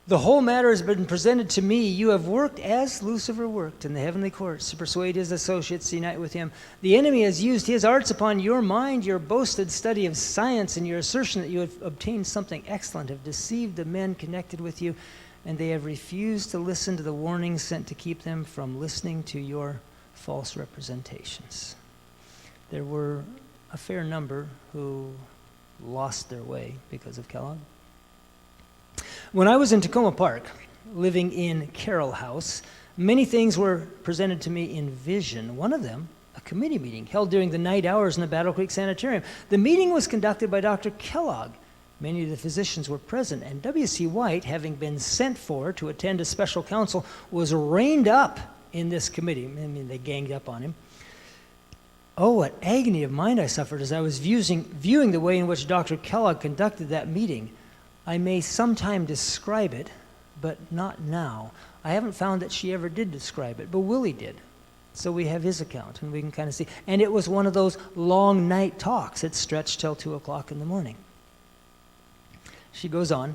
The whole matter has been presented to me. You have worked as Lucifer worked in the heavenly courts to persuade his associates to unite with him. The enemy has used his arts upon your mind, your boasted study of science, and your assertion that you have obtained something excellent, have deceived the men connected with you, and they have refused to listen to the warnings sent to keep them from listening to your false representations. There were a fair number who lost their way because of Kellogg. When I was in Tacoma Park, living in Carroll House, many things were presented to me in vision. One of them, a committee meeting held during the night hours in the Battle Creek Sanitarium. The meeting was conducted by Dr. Kellogg. Many of the physicians were present, and W.C. White, having been sent for to attend a special council, was reined up in this committee. They ganged up on him. Oh, what agony of mind I suffered as I was viewing the way in which Dr. Kellogg conducted that meeting. I may sometime describe it, but not now. I haven't found that she ever did describe it, but Willie did. So we have his account, and we can kind of see. And it was one of those long night talks. It stretched till 2 o'clock in the morning. She goes on,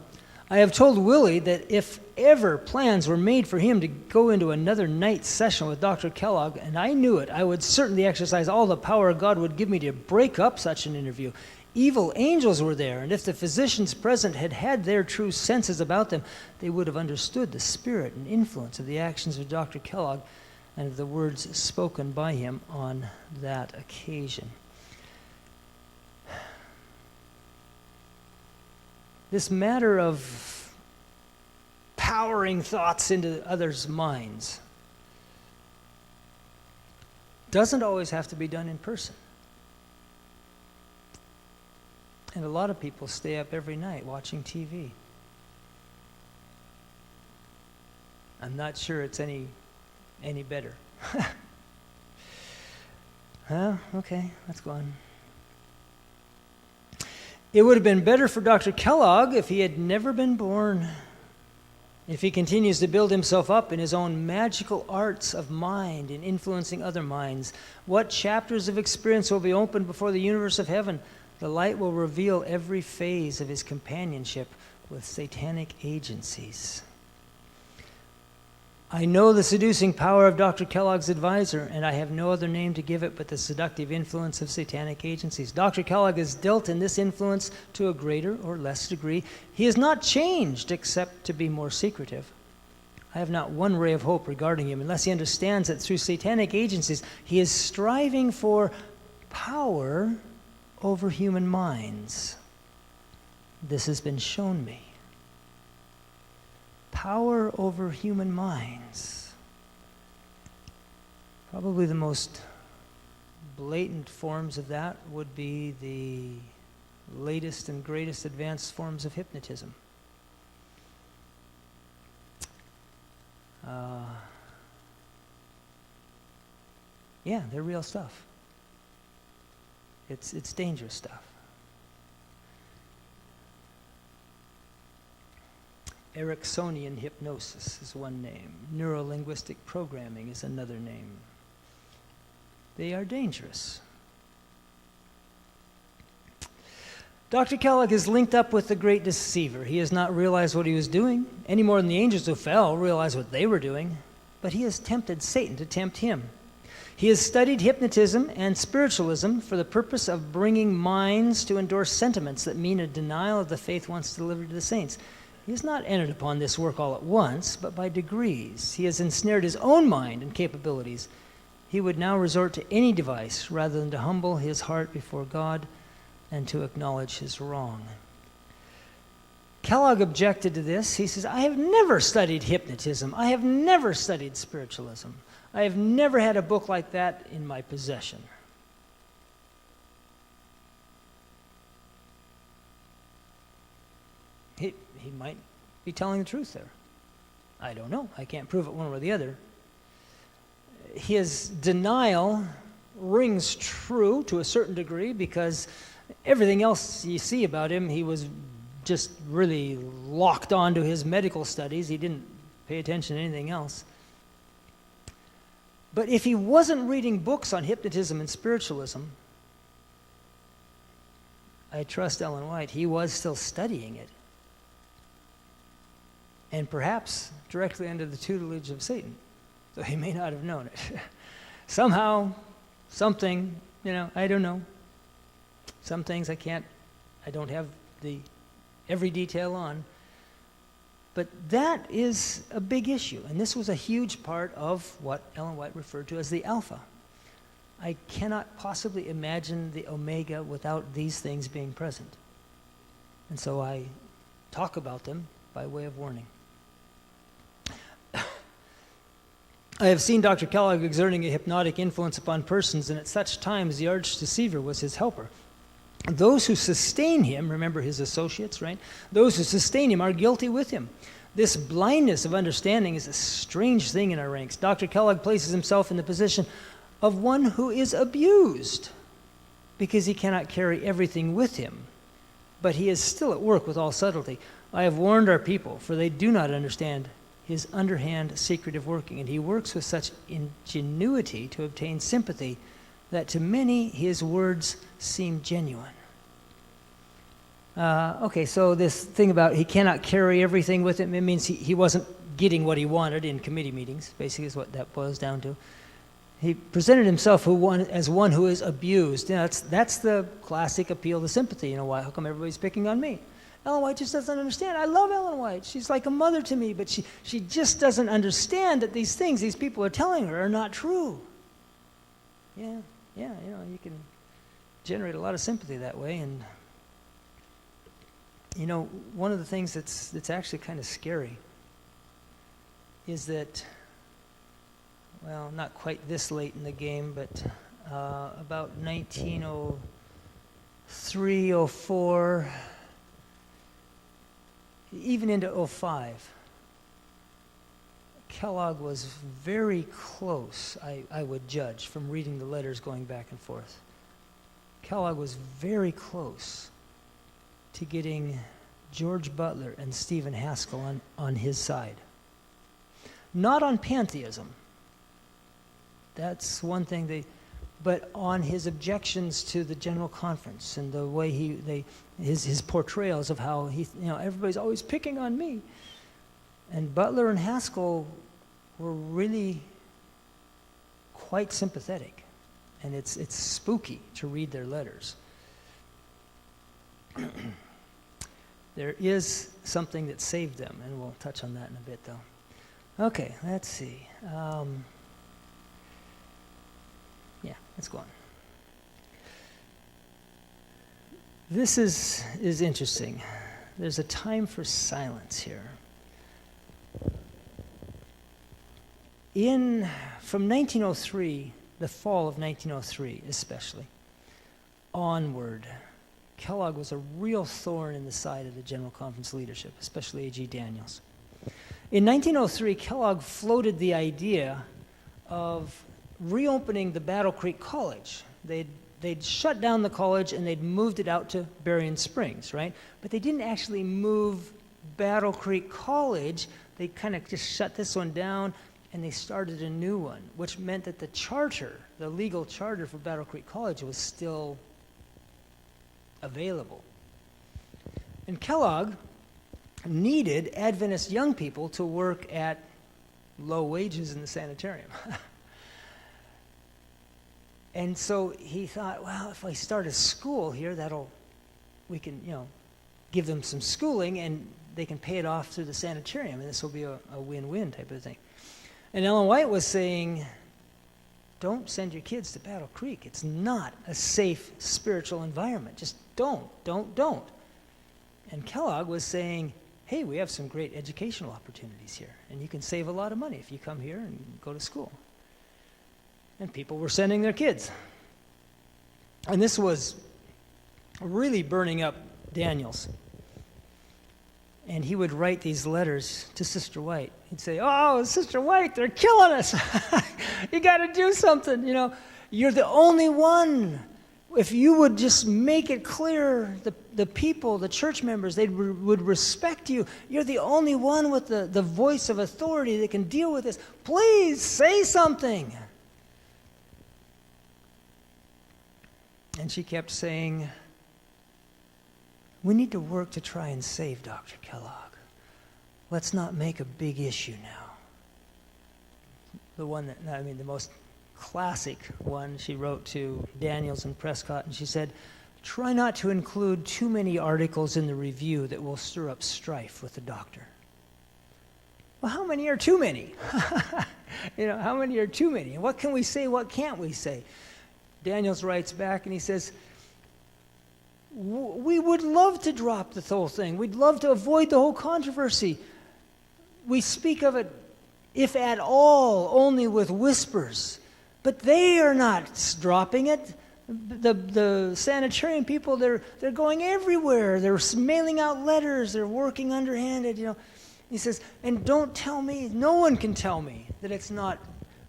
I have told Willie that if ever plans were made for him to go into another night session with Dr. Kellogg, and I knew it, I would certainly exercise all the power God would give me to break up such an interview. Evil angels were there, and if the physicians present had had their true senses about them, they would have understood the spirit and influence of the actions of Dr. Kellogg and of the words spoken by him on that occasion. This matter of powering thoughts into others' minds doesn't always have to be done in person. And a lot of people stay up every night watching TV. I'm not sure it's any better. Okay, let's go on. It would have been better for Dr. Kellogg if he had never been born. If he continues to build himself up in his own magical arts of mind in influencing other minds, what chapters of experience will be opened before the universe of heaven? The light will reveal every phase of his companionship with satanic agencies. I know the seducing power of Dr. Kellogg's advisor, and I have no other name to give it but the seductive influence of satanic agencies. Dr. Kellogg has dealt in this influence to a greater or less degree. He has not changed except to be more secretive. I have not one ray of hope regarding him unless he understands that through satanic agencies he is striving for power over human minds. This has been shown me. Power over human minds. Probably the most blatant forms of that would be the latest and greatest advanced forms of hypnotism. Yeah, they're real stuff. It's dangerous stuff. Ericksonian hypnosis is one name. Neurolinguistic programming is another name. They are dangerous. Dr. Kellogg is linked up with the great deceiver. He has not realized what he was doing, any more than the angels who fell realized what they were doing, but he has tempted Satan to tempt him. He has studied hypnotism and spiritualism for the purpose of bringing minds to endorse sentiments that mean a denial of the faith once delivered to the saints. He has not entered upon this work all at once, but by degrees. He has ensnared his own mind and capabilities. He would now resort to any device rather than to humble his heart before God and to acknowledge his wrong. Kellogg objected to this. He says, I have never studied hypnotism. I have never studied spiritualism. I have never had a book like that in my possession. He might be telling the truth there. I don't know. I can't prove it one way or the other. His denial rings true to a certain degree because everything else you see about him, he was just really locked onto his medical studies. He didn't pay attention to anything else. But if he wasn't reading books on hypnotism and spiritualism, I trust Ellen White, he was still studying it. And perhaps directly under the tutelage of Satan. So he may not have known it. Somehow, something, I don't know. Some things I don't have every detail on. But that is a big issue. And this was a huge part of what Ellen White referred to as the alpha. I cannot possibly imagine the omega without these things being present. And so I talk about them by way of warning. I have seen Dr. Kellogg exerting a hypnotic influence upon persons, and at such times the arch-deceiver was his helper. Those who sustain him, remember his associates, right? Those who sustain him are guilty with him. This blindness of understanding is a strange thing in our ranks. Dr. Kellogg places himself in the position of one who is abused because he cannot carry everything with him, but he is still at work with all subtlety. I have warned our people, for they do not understand his underhand secretive working, and he works with such ingenuity to obtain sympathy that to many his words seem genuine. Okay, so this thing about he cannot carry everything with him, it means he wasn't getting what he wanted in committee meetings, basically is what that boils down to. He presented himself as one who is abused. That's the classic appeal to sympathy. Why? How come everybody's picking on me? Ellen White just doesn't understand. I love Ellen White. She's like a mother to me, but she just doesn't understand that these things these people are telling her are not true. Yeah, you can generate a lot of sympathy that way. And, one of the things that's actually kind of scary is that, well, not quite this late in the game, but about 1903, 04, even into 05, Kellogg was very close, I would judge, from reading the letters going back and forth. Kellogg was very close to getting George Butler and Stephen Haskell on his side. Not on pantheism. That's one thing but on his objections to the General Conference and the way his portrayals of how everybody's always picking on me. And Butler and Haskell were really quite sympathetic, and it's spooky to read their letters. There is something that saved them, and we'll touch on that in a bit, though. Okay, let's see. Let's go on. This is interesting. There's a time for silence here. From 1903, the fall of 1903 especially, onward, Kellogg was a real thorn in the side of the General Conference leadership, especially A.G. Daniels. In 1903, Kellogg floated the idea of reopening the Battle Creek College. They'd shut down the college and they'd moved it out to Berrien Springs, right? But they didn't actually move Battle Creek College. They kind of just shut this one down and they started a new one, which meant that the legal charter for Battle Creek College was still available. And Kellogg needed Adventist young people to work at low wages in the sanitarium. And so he thought, well, if I start a school here, we can, give them some schooling, and they can pay it off through the sanitarium, and this will be a win-win type of thing. And Ellen White was saying, don't send your kids to Battle Creek. It's not a safe spiritual environment. Just don't. And Kellogg was saying, hey, we have some great educational opportunities here, and you can save a lot of money if you come here and go to school. And people were sending their kids. And this was really burning up Daniels. And he would write these letters to Sister White. He'd say, oh, Sister White, they're killing us. You got to do something. You're the only one. If you would just make it clear, the people, the church members, they would respect you. You're the only one with the voice of authority that can deal with this. Please say something. And she kept saying, we need to work to try and save Dr. Kellogg. Let's not make a big issue now. The most classic one she wrote to Daniels and Prescott, and she said, try not to include too many articles in the review that will stir up strife with the doctor. Well, how many are too many? How many are too many? And what can we say, what can't we say? Daniels writes back and he says, we would love to drop the whole thing. We'd love to avoid the whole controversy. We speak of it, if at all, only with whispers. But they are not dropping it. The sanitarium people, they're going everywhere. They're mailing out letters. They're working underhanded. He says, and don't tell me, no one can tell me that it's not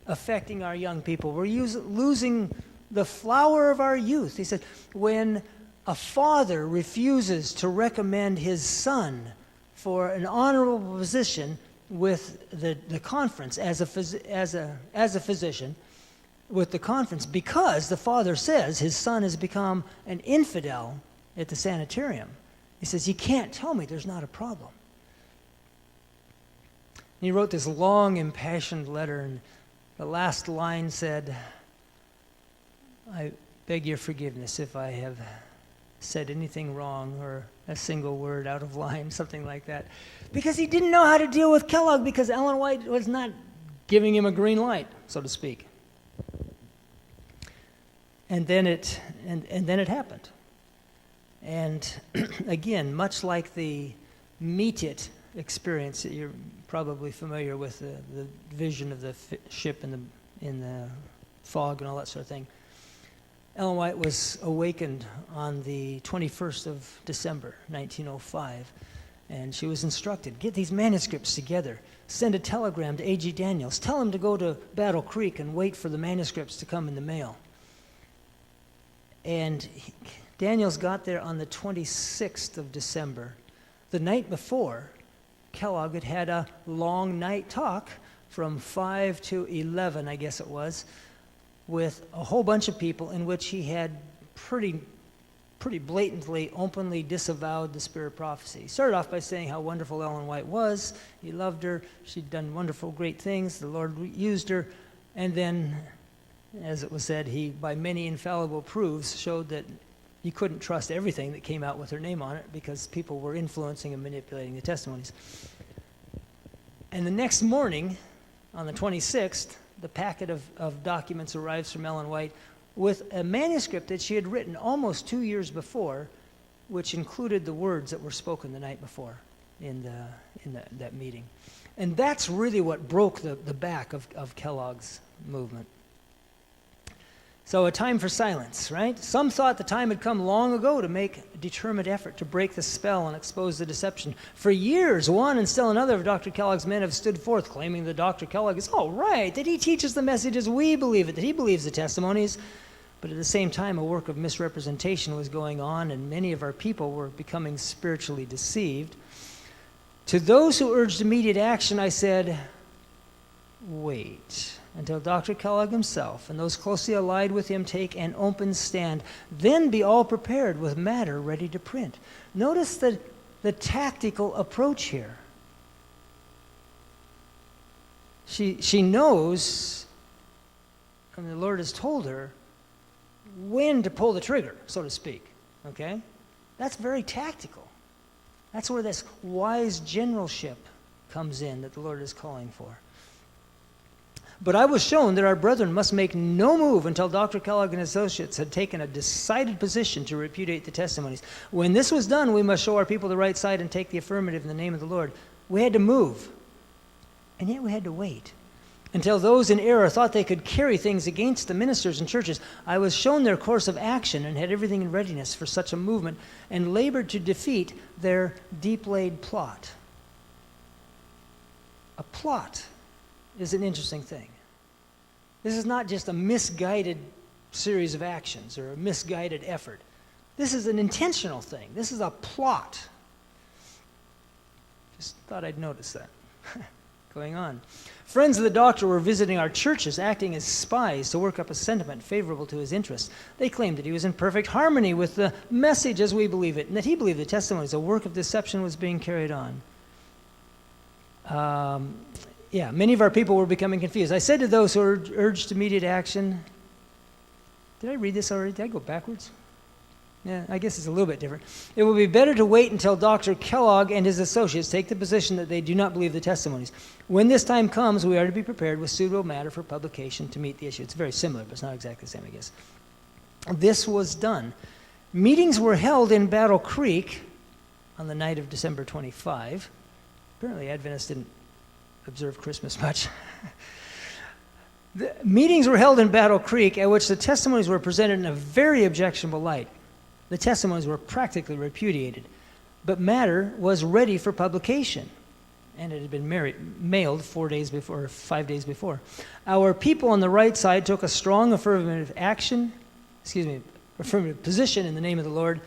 affecting our young people. We're losing the flower of our youth. He said, when a father refuses to recommend his son for an honorable position with the conference as a physician with the conference because the father says his son has become an infidel at the sanitarium, he says, you can't tell me there's not a problem. And he wrote this long, impassioned letter, and the last line said, I beg your forgiveness if I have said anything wrong or a single word out of line, something like that. Because he didn't know how to deal with Kellogg because Ellen White was not giving him a green light, so to speak. And then it happened. And again, much like the Meet It experience that you're probably familiar with, the vision of the ship in the fog and all that sort of thing, Ellen White was awakened on the 21st of December, 1905, and she was instructed, get these manuscripts together, send a telegram to A.G. Daniels, tell him to go to Battle Creek and wait for the manuscripts to come in the mail. And Daniels got there on the 26th of December. The night before, Kellogg had had a long night talk from 5 to 11, I guess it was, with a whole bunch of people in which he had pretty blatantly, openly disavowed the spirit of prophecy. He started off by saying how wonderful Ellen White was. He loved her. She'd done wonderful, great things. The Lord used her. And then, as it was said, he, by many infallible proofs, showed that you couldn't trust everything that came out with her name on it because people were influencing and manipulating the testimonies. And the next morning, on the 26th, the packet of documents arrives from Ellen White with a manuscript that she had written almost 2 years before, which included the words that were spoken the night before in that meeting. And that's really what broke the back of Kellogg's movement. So a time for silence, right? Some thought the time had come long ago to make a determined effort to break the spell and expose the deception. For years, one and still another of Dr. Kellogg's men have stood forth claiming that Dr. Kellogg is all right, that he teaches the message as we believe it, that he believes the testimonies. But at the same time, a work of misrepresentation was going on, and many of our people were becoming spiritually deceived. To those who urged immediate action, I said, wait until Dr. Kellogg himself and those closely allied with him take an open stand. Then be all prepared with matter ready to print. Notice the tactical approach here. She knows, and the Lord has told her, when to pull the trigger, so to speak. Okay? That's very tactical. That's where this wise generalship comes in that the Lord is calling for. But I was shown that our brethren must make no move until Dr. Kellogg and associates had taken a decided position to repudiate the testimonies. When this was done, we must show our people the right side and take the affirmative in the name of the Lord. We had to move, and yet we had to wait until those in error thought they could carry things against the ministers and churches. I was shown their course of action and had everything in readiness for such a movement and labored to defeat their deep-laid plot. A plot is an interesting thing. This is not just a misguided series of actions or a misguided effort. This is an intentional thing. This is a plot. Just thought I'd notice that. Going on. Friends of the doctor were visiting our churches, acting as spies to work up a sentiment favorable to his interests. They claimed that he was in perfect harmony with the message as we believe it, and that he believed the testimonies, a work of deception was being carried on. Many of our people were becoming confused. I said to those who urged immediate action, did I read this already? Did I go backwards? Yeah, I guess it's a little bit different. It will be better to wait until Dr. Kellogg and his associates take the position that they do not believe the testimonies. When this time comes, we are to be prepared with suitable matter for publication to meet the issue. It's very similar, but it's not exactly the same, I guess. This was done. Meetings were held in Battle Creek on the night of December 25. Apparently, Adventists didn't observe Christmas much. The meetings were held in Battle Creek at which the testimonies were presented in a very objectionable light. The testimonies were practically repudiated, but matter was ready for publication, and it had been mailed 5 days before. Our people on the right side took a strong affirmative position in the name of the Lord,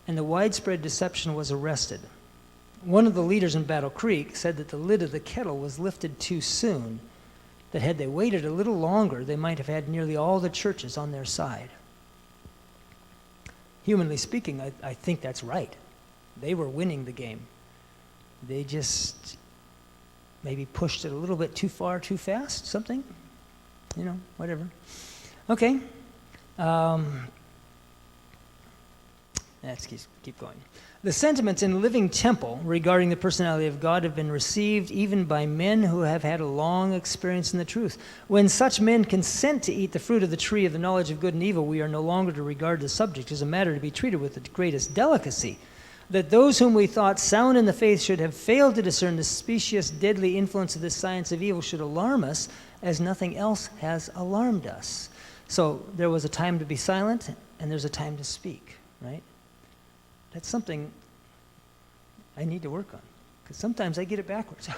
and the widespread deception was arrested. One of the leaders in Battle Creek said that the lid of the kettle was lifted too soon, that had they waited a little longer, they might have had nearly all the churches on their side. Humanly speaking, I think that's right. They were winning the game. They just maybe pushed it a little bit too far, too fast, something. Whatever. Okay. Let's keep going. The sentiments in Living Temple regarding the personality of God have been received even by men who have had a long experience in the truth. When such men consent to eat the fruit of the tree of the knowledge of good and evil, we are no longer to regard the subject as a matter to be treated with the greatest delicacy. That those whom we thought sound in the faith should have failed to discern the specious, deadly influence of this science of evil should alarm us, as nothing else has alarmed us. So there was a time to be silent, and there's a time to speak, right? That's something I need to work on, because sometimes I get it backwards.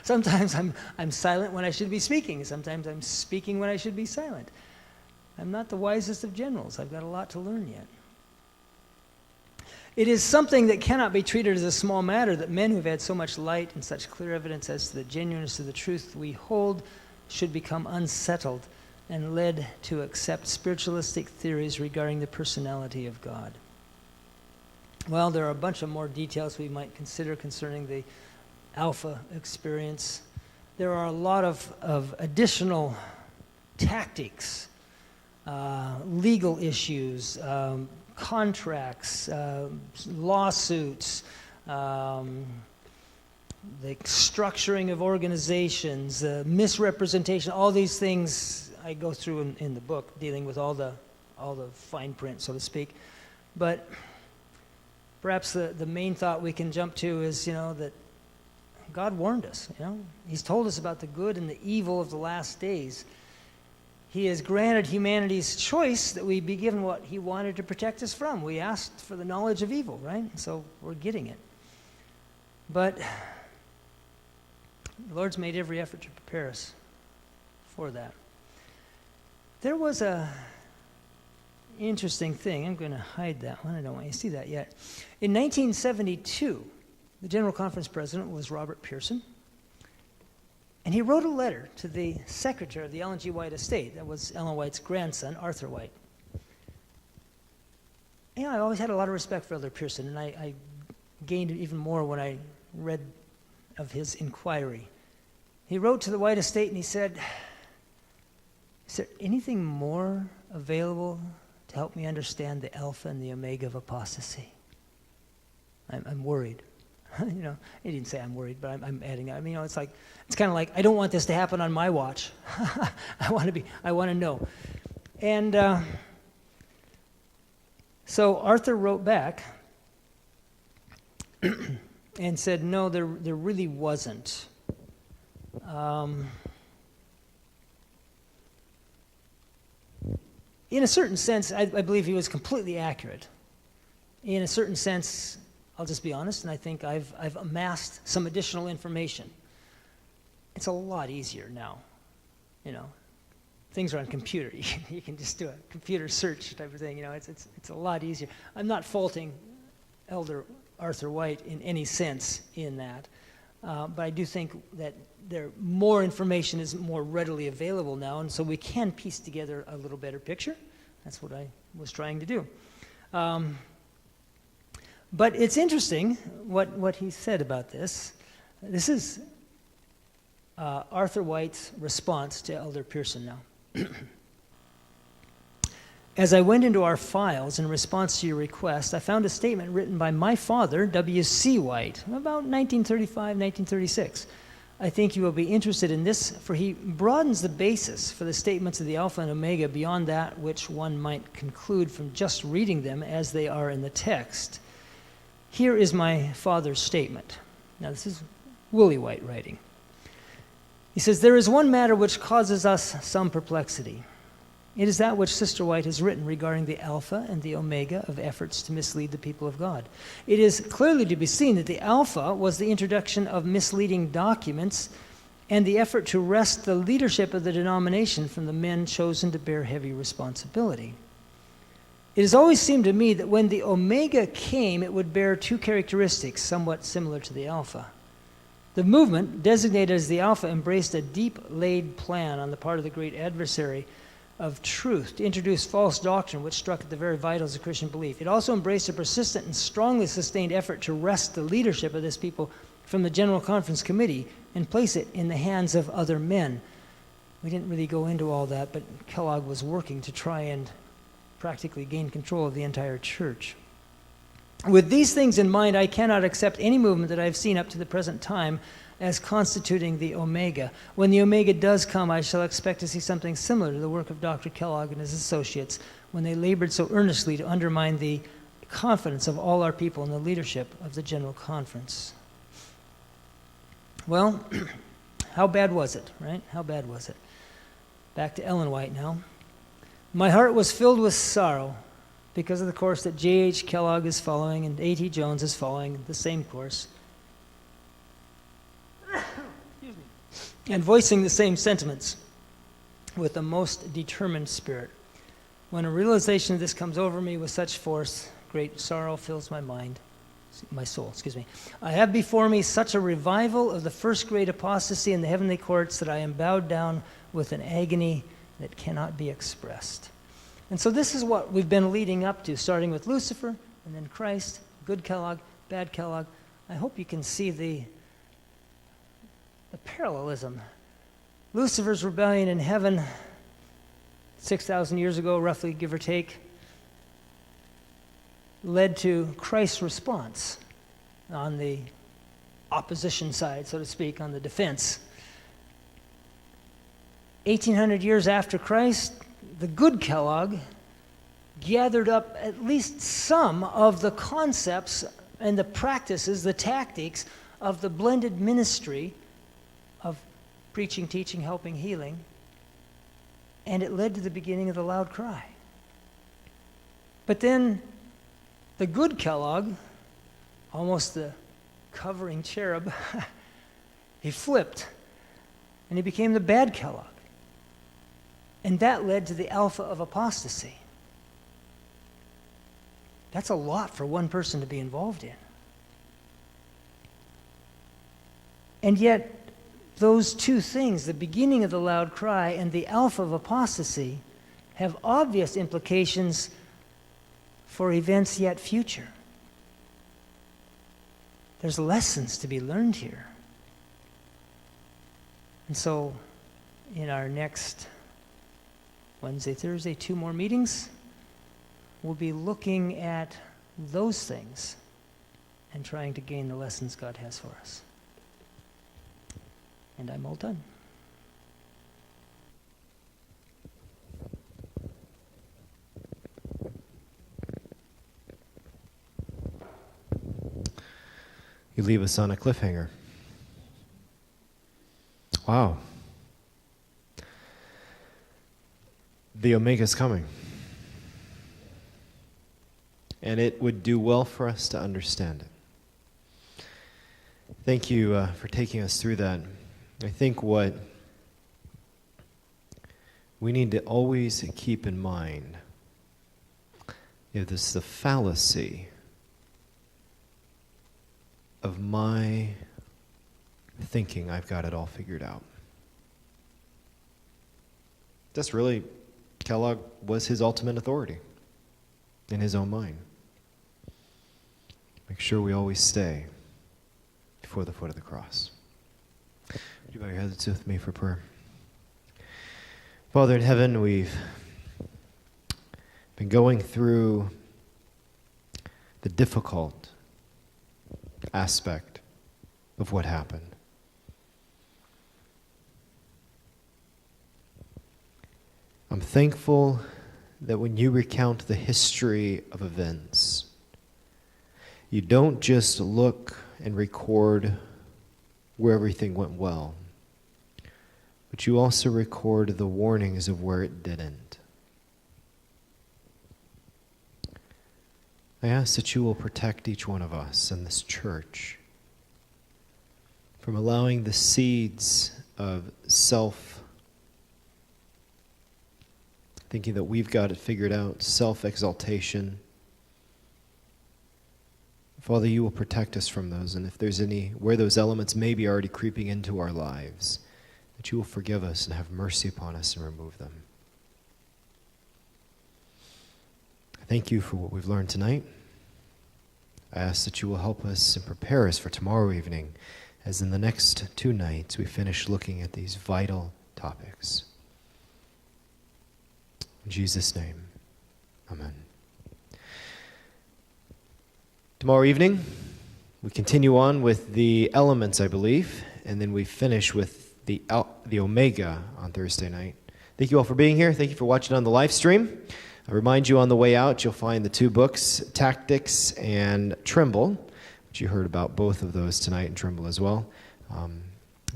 Sometimes I'm silent when I should be speaking. Sometimes I'm speaking when I should be silent. I'm not the wisest of generals. I've got a lot to learn yet. It is something that cannot be treated as a small matter that men who have had so much light and such clear evidence as to the genuineness of the truth we hold should become unsettled and led to accept spiritualistic theories regarding the personality of God. Well, there are a bunch of more details we might consider concerning the Alpha experience. There are a lot of additional tactics, legal issues, contracts, lawsuits, the structuring of organizations, misrepresentation, all these things I go through in the book, dealing with all the fine print, so to speak. But perhaps the main thought we can jump to is, that God warned us. He's told us about the good and the evil of the last days. He has granted humanity's choice that we be given what he wanted to protect us from. We asked for the knowledge of evil, right? So we're getting it. But the Lord's made every effort to prepare us for that. There was a interesting thing. I'm going to hide that one. I don't want you to see that yet. In 1972, the General Conference president was Robert Pearson, and he wrote a letter to the secretary of the Ellen G. White estate. That was Ellen White's grandson, Arthur White. I always had a lot of respect for Elder Pearson, and I gained it even more when I read of his inquiry. He wrote to the White estate, and he said, "Is there anything more available help me understand the Alpha and the Omega of apostasy? I'm worried." He didn't say I'm worried, but I'm adding that. I mean, it's kind of like, I don't want this to happen on my watch. I want to know. And so Arthur wrote back and said, no, there really wasn't. In a certain sense, I believe he was completely accurate. In a certain sense, I'll just be honest, and I think I've amassed some additional information. It's a lot easier now, Things are on computer. You can just do a computer search type of thing. It's a lot easier. I'm not faulting Elder Arthur White in any sense in that, but I do think that more information is more readily available now, and so we can piece together a little better picture. That's what I was trying to do. But it's interesting what he said about this. This is Arthur White's response to Elder Pearson now. As I went into our files in response to your request, I found a statement written by my father, W.C. White, about 1935, 1936. I think you will be interested in this, for he broadens the basis for the statements of the Alpha and Omega beyond that which one might conclude from just reading them as they are in the text. Here is my father's statement. Now, this is Willie White writing. He says, there is one matter which causes us some perplexity. It is that which Sister White has written regarding the Alpha and the Omega of efforts to mislead the people of God. It is clearly to be seen that the Alpha was the introduction of misleading documents and the effort to wrest the leadership of the denomination from the men chosen to bear heavy responsibility. It has always seemed to me that when the Omega came, it would bear two characteristics somewhat similar to the Alpha. The movement, designated as the Alpha, embraced a deep-laid plan on the part of the great adversary of truth to introduce false doctrine which struck at the very vitals of Christian belief. It also embraced a persistent and strongly sustained effort to wrest the leadership of this people from the General Conference Committee and place it in the hands of other men. We didn't really go into all that, but Kellogg was working to try and practically gain control of the entire church. With these things in mind, I cannot accept any movement that I've seen up to the present time as constituting the Omega. When the Omega does come, I shall expect to see something similar to the work of Dr. Kellogg and his associates when they labored so earnestly to undermine the confidence of all our people in the leadership of the General Conference. Well, how bad was it, right? How bad was it? Back to Ellen White now. My heart was filled with sorrow because of the course that J.H. Kellogg is following and A.T. Jones is following, the same course, and voicing the same sentiments with the most determined spirit. When a realization of this comes over me with such force, great sorrow fills my soul. I have before me such a revival of the first great apostasy in the heavenly courts that I am bowed down with an agony that cannot be expressed. And so this is what we've been leading up to, starting with Lucifer, and then Christ, good Kellogg, bad Kellogg. I hope you can see the parallelism. Lucifer's rebellion in heaven 6,000 years ago, roughly, give or take, led to Christ's response on the opposition side, so to speak, on the defense. 1,800 years after Christ, the good Kellogg gathered up at least some of the concepts and the practices, the tactics of the blended ministry of preaching, teaching, helping, healing, and it led to the beginning of the loud cry. But then the good Kellogg, almost the covering cherub, he flipped, and he became the bad Kellogg. And that led to the alpha of apostasy. That's a lot for one person to be involved in. And yet, those two things, the beginning of the loud cry and the alpha of apostasy, have obvious implications for events yet future. There's lessons to be learned here. And so, in our next Wednesday, Thursday, 2 more meetings, we'll be looking at those things and trying to gain the lessons God has for us. And I'm all done. You leave us on a cliffhanger. Wow. The Omega's coming. And it would do well for us to understand it. Thank you for taking us through that. I think what we need to always keep in mind is the fallacy of my thinking I've got it all figured out. That's really, Kellogg was his ultimate authority in his own mind. Make sure we always stay before the foot of the cross. Would you bow your heads with me for prayer? Father in heaven, we've been going through the difficult aspect of what happened. I'm thankful that when you recount the history of events, you don't just look and record where everything went well, but you also record the warnings of where it didn't. I ask that you will protect each one of us in this church from allowing the seeds of thinking that we've got it figured out, self-exaltation. Father, you will protect us from those, and if there's where those elements may be already creeping into our lives, that you will forgive us and have mercy upon us and remove them. Thank you for what we've learned tonight. I ask that you will help us and prepare us for tomorrow evening, as in the next 2 nights we finish looking at these vital topics. In Jesus' name, amen. Tomorrow evening, we continue on with the elements, I believe, and then we finish with the Omega on Thursday night. Thank you all for being here. Thank you for watching on the live stream. I remind you on the way out, you'll find the 2 books, Tactics and Tremble, which you heard about both of those tonight, and Tremble as well.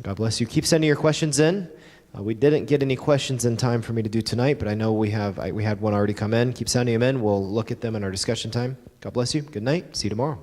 God bless you. Keep sending your questions in. We didn't get any questions in time for me to do tonight, but I know we had one already come in. Keep sending them in. We'll look at them in our discussion time. God bless you. Good night. See you tomorrow.